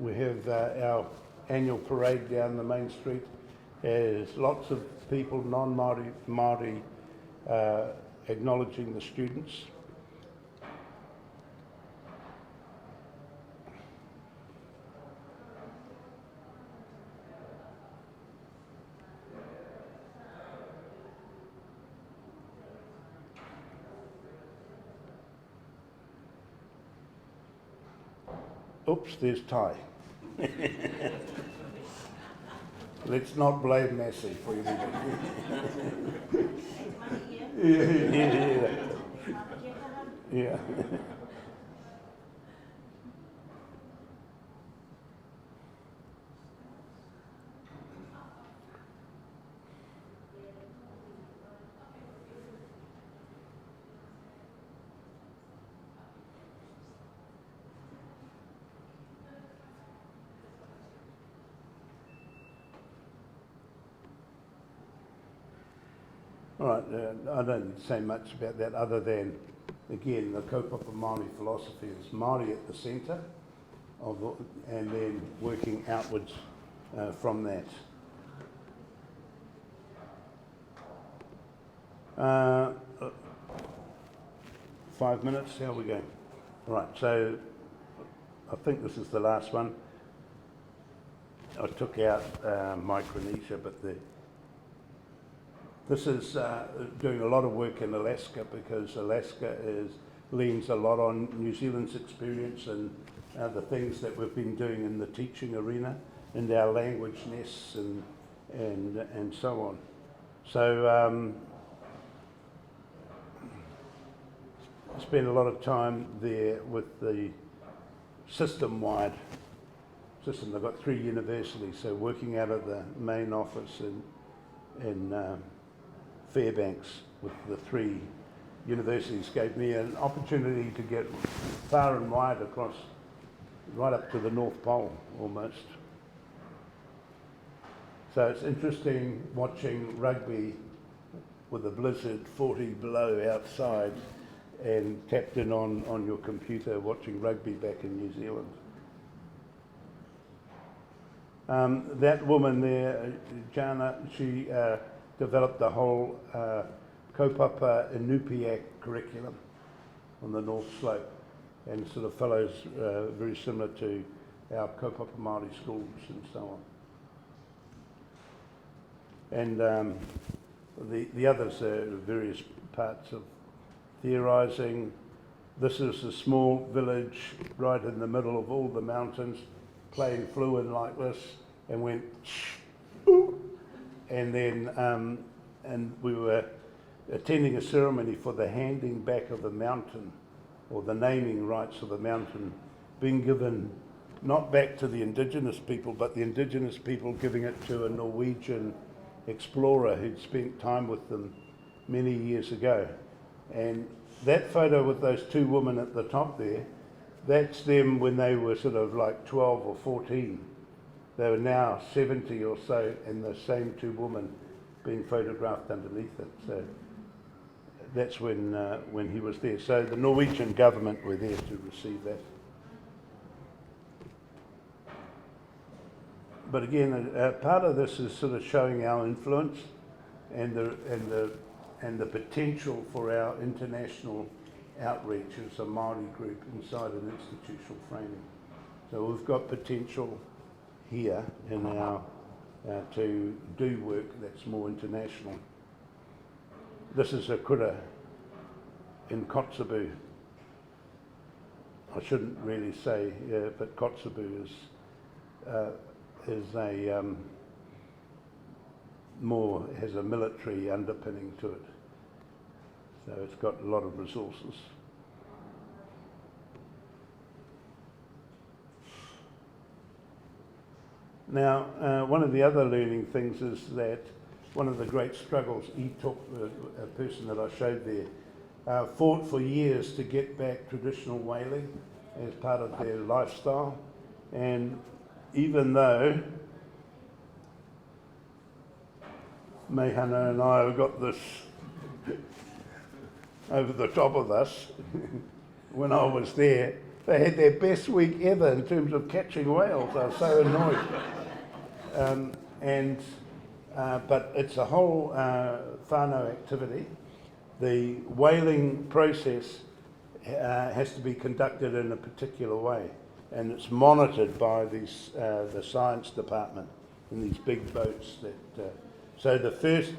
We have our annual parade down the main street. There's lots of people, non-Māori, acknowledging the students. Oops, there's Ty. Let's not blame Massey for everything. Yeah. All right, I don't need to say much about that other than, again, the Kaupapa Māori philosophy is Māori at the centre, and then working outwards from that. 5 minutes, how are we going? All right, so I think this is the last one. I took out Micronesia, but this is doing a lot of work in Alaska, because Alaska leans a lot on New Zealand's experience and the things that we've been doing in the teaching arena and our language nests and so on. So I spent a lot of time there with the system-wide system. They've got 3 universities, so working out of the main office in Fairbanks with the 3 universities gave me an opportunity to get far and wide across, right up to the North Pole almost. So it's interesting watching rugby with a blizzard 40 below outside and tapped in on your computer watching rugby back in New Zealand. That woman there, Jana, she developed the whole Kaupapa Inupiaq curriculum on the North Slope, and sort of follows very similar to our Kaupapa Māori schools and so on. And the others are various parts of theorising. This is a small village right in the middle of all the mountains, playing fluid like this, and went and then and we were attending a ceremony for the handing back of the mountain, or the naming rights of the mountain being given not back to the Indigenous people, but the Indigenous people giving it to a Norwegian explorer who'd spent time with them many years ago. And that photo with those 2 women at the top there, that's them when they were sort of like 12 or 14. They were now 70 or so, and the same 2 women being photographed underneath it. So that's when he was there. So the Norwegian government were there to receive that. But again, part of this is sort of showing our influence and the potential for our international outreach as a Māori group inside an institutional framing. So we've got potential here in our to do work that's more international. This is a kura in Kotzebue. I shouldn't really say, but Kotzebue is a more, has a military underpinning to it. So it's got a lot of resources. Now, one of the other learning things is that one of the great struggles he took, a person that I showed there, fought for years to get back traditional whaling as part of their lifestyle. And even though Mehana and I have got this over the top of us, when I was there, they had their best week ever in terms of catching whales. I was so annoyed. But it's a whole whānau activity. The whaling process has to be conducted in a particular way, and it's monitored by these, the science department in these big boats. So the first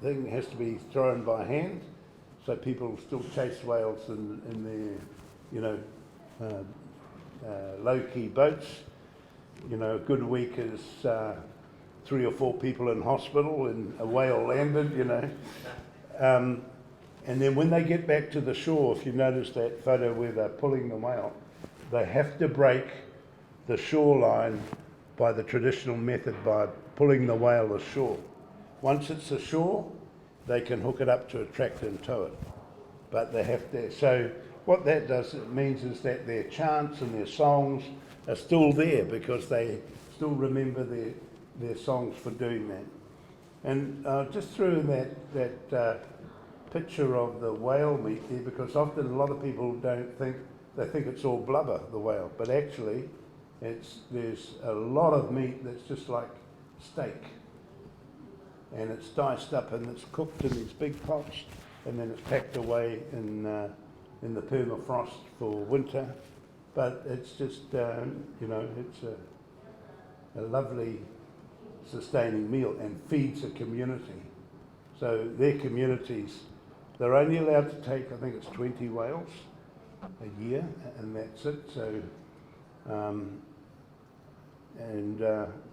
thing has to be thrown by hand, so people still chase whales in their, low-key boats. A good week is 3 or 4 people in hospital and a whale landed, And then when they get back to the shore, if you notice that photo where they're pulling the whale, they have to break the shoreline by the traditional method, by pulling the whale ashore. Once it's ashore, they can hook it up to a tractor and tow it. But they have to, so what that does, it means is that their chants and their songs are still there, because they still remember their songs for doing that. And just threw in that picture of the whale meat there, because often a lot of people they think it's all blubber, the whale, but actually there's a lot of meat that's just like steak, and it's diced up and it's cooked in these big pots, and then it's packed away in the permafrost for winter. But it's just it's a lovely sustaining meal and feeds a community. So their communities, they're only allowed to take, I think it's 20 whales a year, and that's it. So,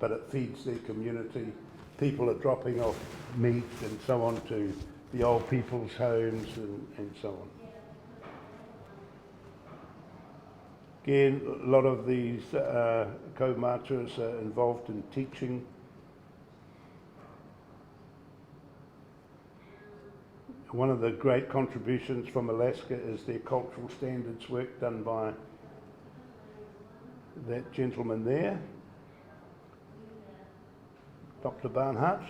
but it feeds their community. People are dropping off meat and so on to the old people's homes and so on. Again, a lot of these kaumatuas are involved in teaching. One of the great contributions from Alaska is their cultural standards work done by that gentleman there, Dr. Barnhart.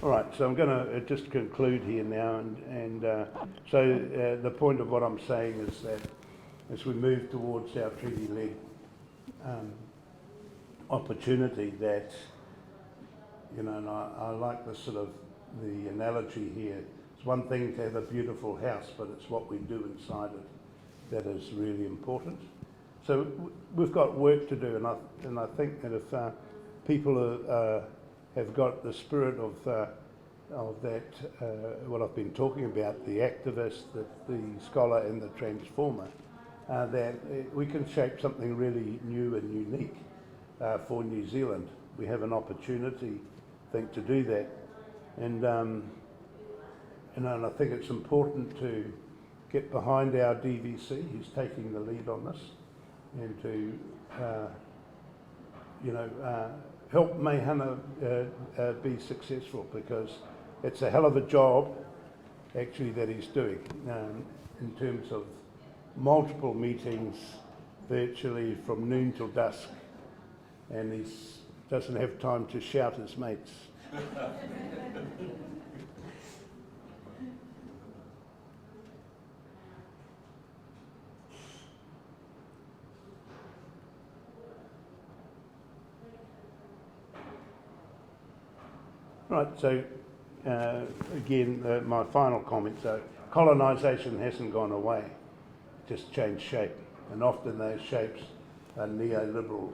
All right, so I'm going to just conclude here now, and the point of what I'm saying is that as we move towards our treaty-led opportunity, that, and I like the sort of the analogy here. It's one thing to have a beautiful house, but it's what we do inside it that is really important. So we've got work to do, and I think that if people have got the spirit of that, what I've been talking about, the activist, the scholar and the transformer, that we can shape something really new and unique for New Zealand. We have an opportunity, I think, to do that. And I think it's important to get behind our DVC, who's taking the lead on this, and to, help Meihana be successful, because it's a hell of a job, actually, that he's doing in terms of multiple meetings virtually from noon till dusk, and he doesn't have time to shout his mates. Right, so again, my final comment, so colonisation hasn't gone away, just changed shape, and often those shapes are neoliberal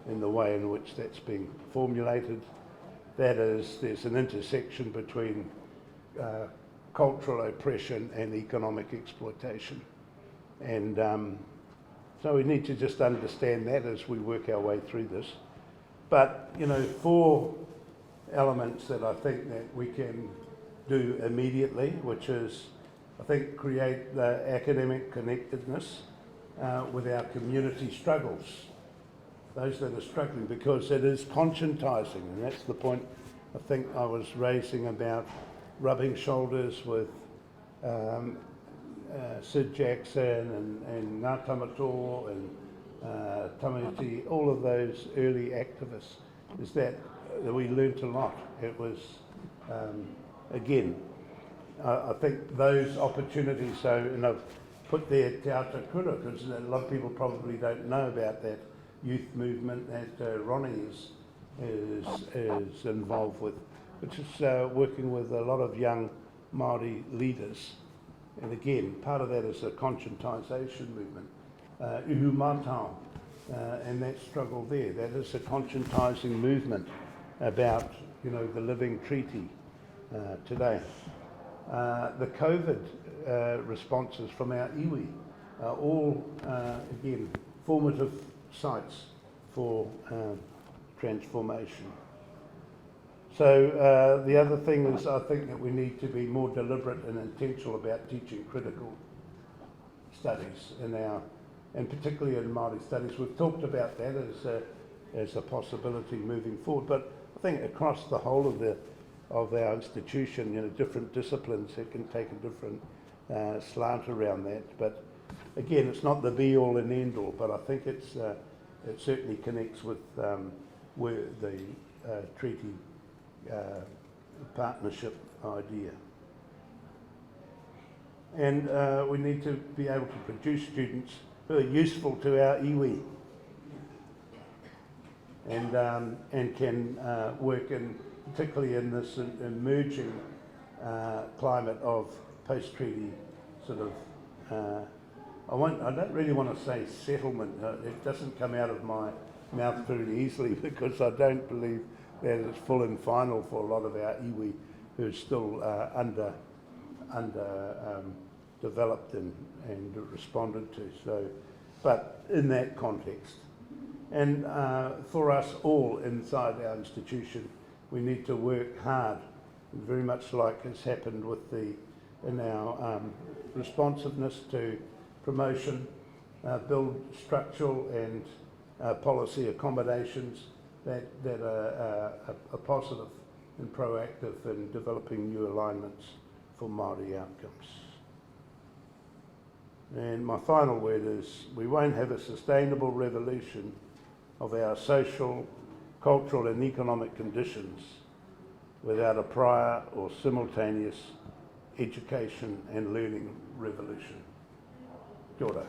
in the way in which that's being formulated. That is, there's an intersection between cultural oppression and economic exploitation, and so we need to just understand that as we work our way through this. But, four elements that I think that we can do immediately, which is, I think, create the academic connectedness with our community struggles, those that are struggling, because it is conscientising, and that's the point I think I was raising about rubbing shoulders with Sid Jackson and Ngā Tamato and Tamati, all of those early activists, is that we learnt a lot. It was, again, I think those opportunities, and I've put there Te Ata Kura, because a lot of people probably don't know about that youth movement that Ronnie is involved with, which is working with a lot of young Māori leaders. And again, part of that is a conscientisation movement. Uhu Mātau, and that struggle there, that is a conscientising movement about, the living treaty today. The COVID responses from our iwi are all, again, formative sites for transformation. So the other thing is, I think that we need to be more deliberate and intentional about teaching critical studies and particularly in Māori studies. We've talked about that as a possibility moving forward, but I think across the whole of our institution, different disciplines, it can take a different slant around that. But again, it's not the be-all and end-all, but I think it certainly connects with where the treaty partnership idea. And we need to be able to produce students who are useful to our iwi and can work in, particularly in this emerging climate of post-treaty sort of, I don't really want to say settlement. It doesn't come out of my mouth very easily because I don't believe that it's full and final for a lot of our iwi who are still developed and responded to. So, but in that context, and for us all inside our institution, we need to work hard, very much like has happened with in our responsiveness to promotion, build structural and policy accommodations that are positive and proactive in developing new alignments for Māori outcomes. And my final word is, we won't have a sustainable revolution of our social, cultural and economic conditions without a prior or simultaneous education and learning revolution. Kia ora.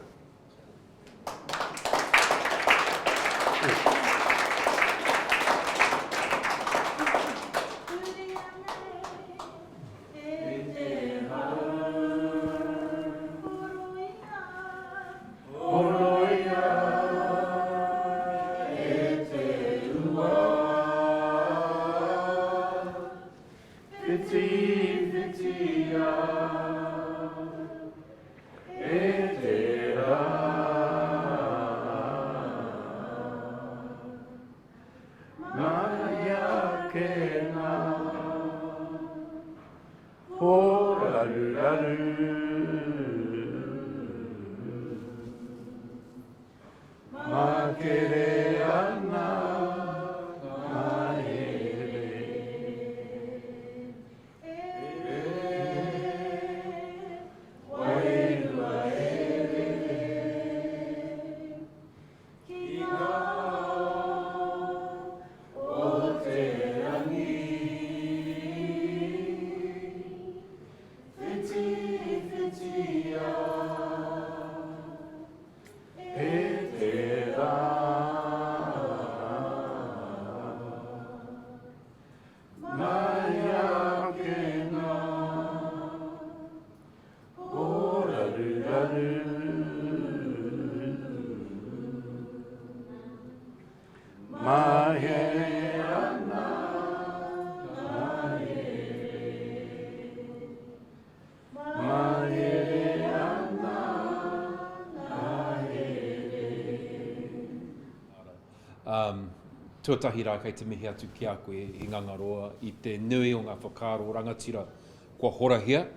Tuatahi rā kei te mihi atu ki a koe Hingangaroa i te nui o ngā whakaaro rangatira kua horahia.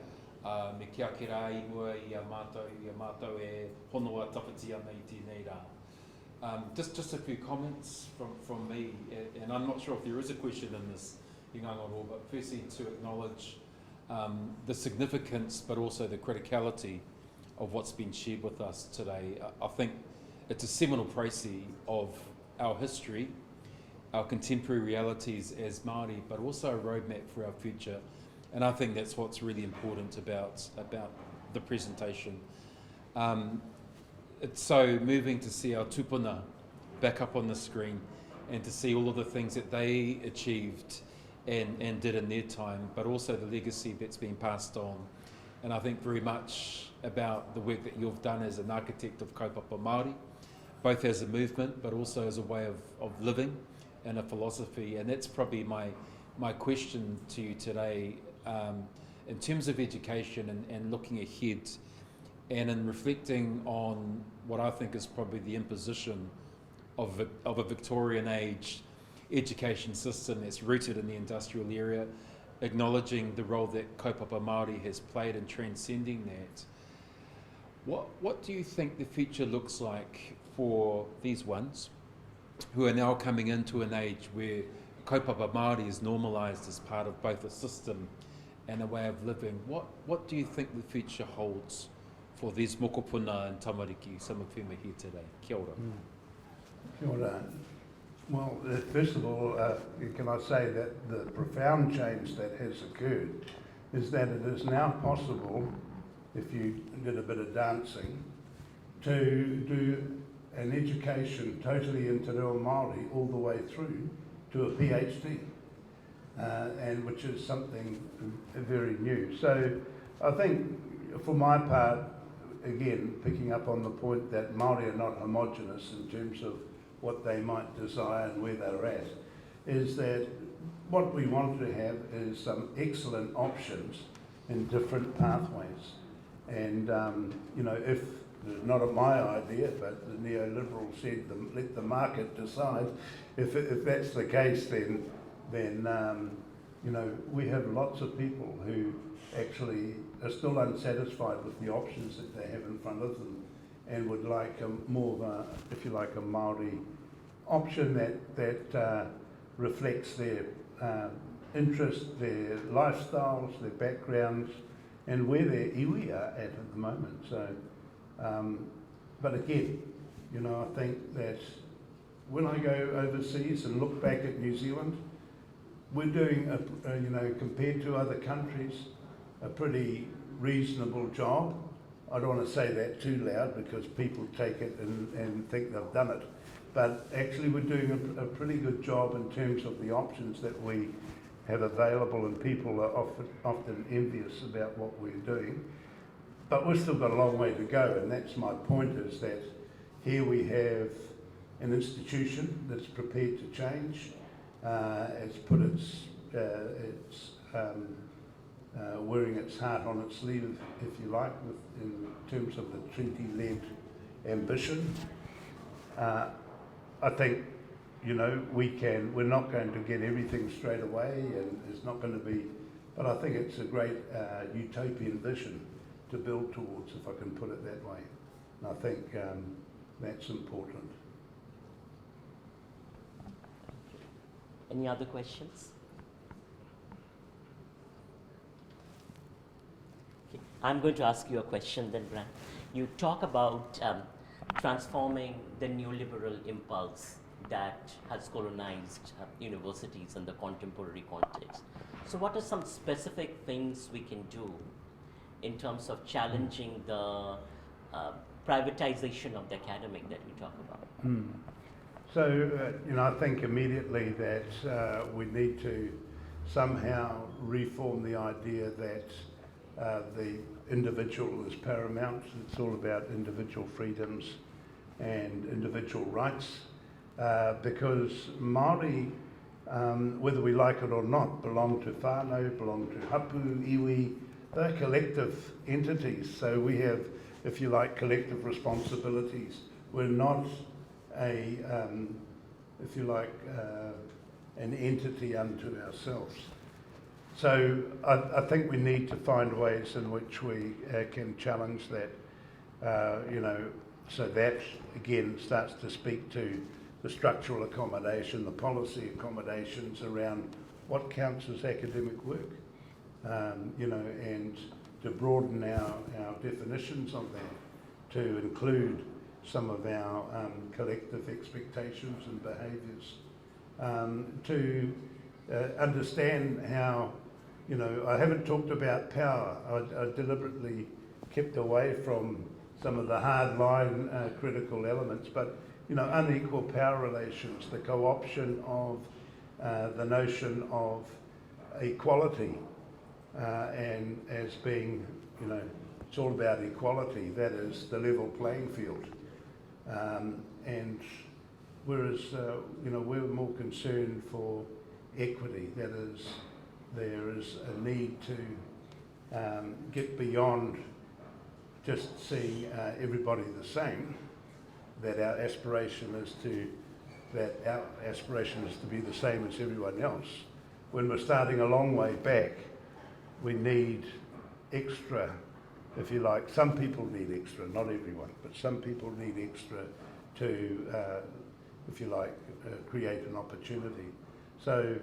Me kia ke rā i mua i a mātou e honua tapati ana i tēnei rā. Just a few comments from me, and I'm not sure if there is a question in this Hingangaroa, but firstly to acknowledge the significance but also the criticality of what's been shared with us today. I think it's a seminal précis of our history, our contemporary realities as Māori, but also a roadmap for our future. And I think that's what's really important about the presentation. It's so moving to see our tupuna back up on the screen and to see all of the things that they achieved and did in their time, but also the legacy that's been passed on. And I think very much about the work that you've done as an architect of Kaupapa Māori, both as a movement, but also as a way of living and a philosophy. And that's probably my question to you today, in terms of education and looking ahead, and in reflecting on what I think is probably the imposition of a Victorian age education system that's rooted in the industrial era, acknowledging the role that Kaupapa Māori has played in transcending that. What do you think the future looks like for these ones who are now coming into an age where Kaupapa Māori is normalised as part of both a system and a way of living. What do you think the future holds for these mokopuna and tamariki, some of whom are here today? Kia ora. Kia ora. Well, first of all, can I say that the profound change that has occurred is that it is now possible, if you did a bit of dancing, to do an education totally in te reo Māori all the way through to a PhD, and which is something very new. So I think, for my part, again, picking up on the point that Māori are not homogenous in terms of what they might desire and where they're at, is that what we want to have is some excellent options in different pathways. And, you know, if not my idea, but the neoliberal said let the market decide. If that's the case, then you know, we have lots of people who actually are still unsatisfied with the options that they have in front of them, and would like more of a, if you like, a Māori option that reflects their interests, their lifestyles, their backgrounds, and where their iwi are at the moment. So. But again, you know, I think that when I go overseas and look back at New Zealand, we're doing, you know, compared to other countries, a pretty reasonable job. I don't want to say that too loud because people take it and think they've done it. But actually we're doing a pretty good job in terms of the options that we have available, and people are often envious about what we're doing. But we've still got a long way to go, and that's my point, is that here we have an institution that's prepared to change. It's put its wearing its heart on its sleeve, if you like, in terms of the treaty-led ambition. I think, you know, we're not going to get everything straight away, and it's not going to be, but I think it's a great utopian vision to build towards, if I can put it that way. And I think that's important. Any other questions? Okay. I'm going to ask you a question then, Grant. You talk about transforming the neoliberal impulse that has colonized universities in the contemporary context. So what are some specific things we can do in terms of challenging the privatization of the academic that we talk about? So, you know, I think immediately that we need to somehow reform the idea that the individual is paramount. It's all about individual freedoms and individual rights, because Māori, whether we like it or not, belong to whānau, belong to hapu, iwi. They're collective entities, so we have, if you like, collective responsibilities. We're not a, if you like, an entity unto ourselves. So I think we need to find ways in which we can challenge that, you know, so that again starts to speak to the structural accommodation, the policy accommodations around what counts as academic work. You know, and to broaden our definitions of that, to include some of our collective expectations and behaviours, to understand how, you know, I haven't talked about power. I deliberately kept away from some of the hard line critical elements, but, you know, unequal power relations, the co-option of the notion of equality, and as being, you know, it's all about equality, that is the level playing field. And whereas, you know, we're more concerned for equity, that is, there is a need to get beyond just seeing everybody the same, that our aspiration is to be the same as everyone else. When we're starting a long way back, we need extra, if you like. Some people need extra, not everyone, but some people need extra to, if you like, create an opportunity. So,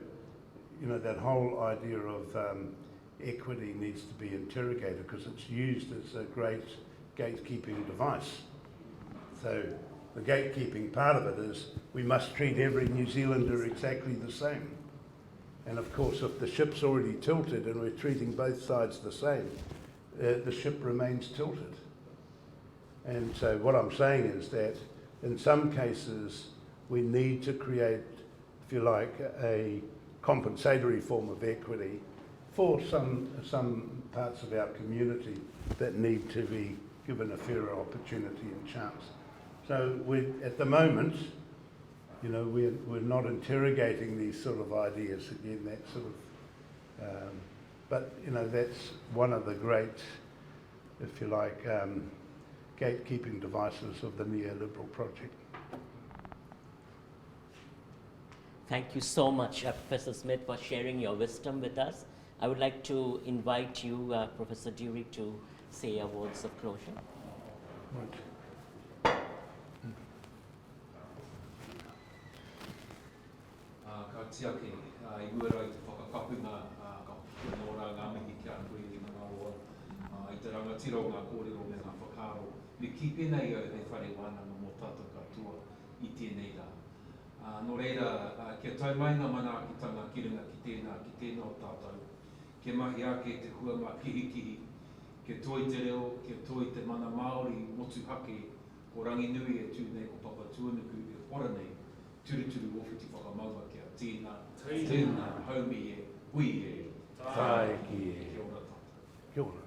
you know, that whole idea of equity needs to be interrogated because it's used as a great gatekeeping device. So the gatekeeping part of it is we must treat every New Zealander exactly the same. And of course, if the ship's already tilted and we're treating both sides the same, the ship remains tilted. And so what I'm saying is that in some cases, we need to create, if you like, a compensatory form of equity for some parts of our community that need to be given a fairer opportunity and chance. So at the moment, you know, we're not interrogating these sort of ideas again, that sort of, but you know, that's one of the great, if you like, gatekeeping devices of the neoliberal project. Thank you so much, Professor Smith, for sharing your wisdom with us. I would like to invite you, Professor Dury, to say your words of closure. Right. Ka tiake, I uera I te whakakapunga ka puno rā ngā mihi kia koe i Hingangaroa. I te rangatiro ngā kōrero me ngā whakaro. Me ki pēnei au e whare wānanga mō tātou katoa i tēnei rā. Nō reira, kia tau mai ngā manaakitanga ki runga ki tēnā o tātou. Ke mahi ake te huama kihikihi, ke toi te reo, ke toi te mana Māori motu hake, ko rangi nui e tūnei ko papa tuanuku e hora nei, turuturu ofuti whakamaua kia tēnā, haumi e, hui e, Tai ki e. Kia ora tātou. Kia ora.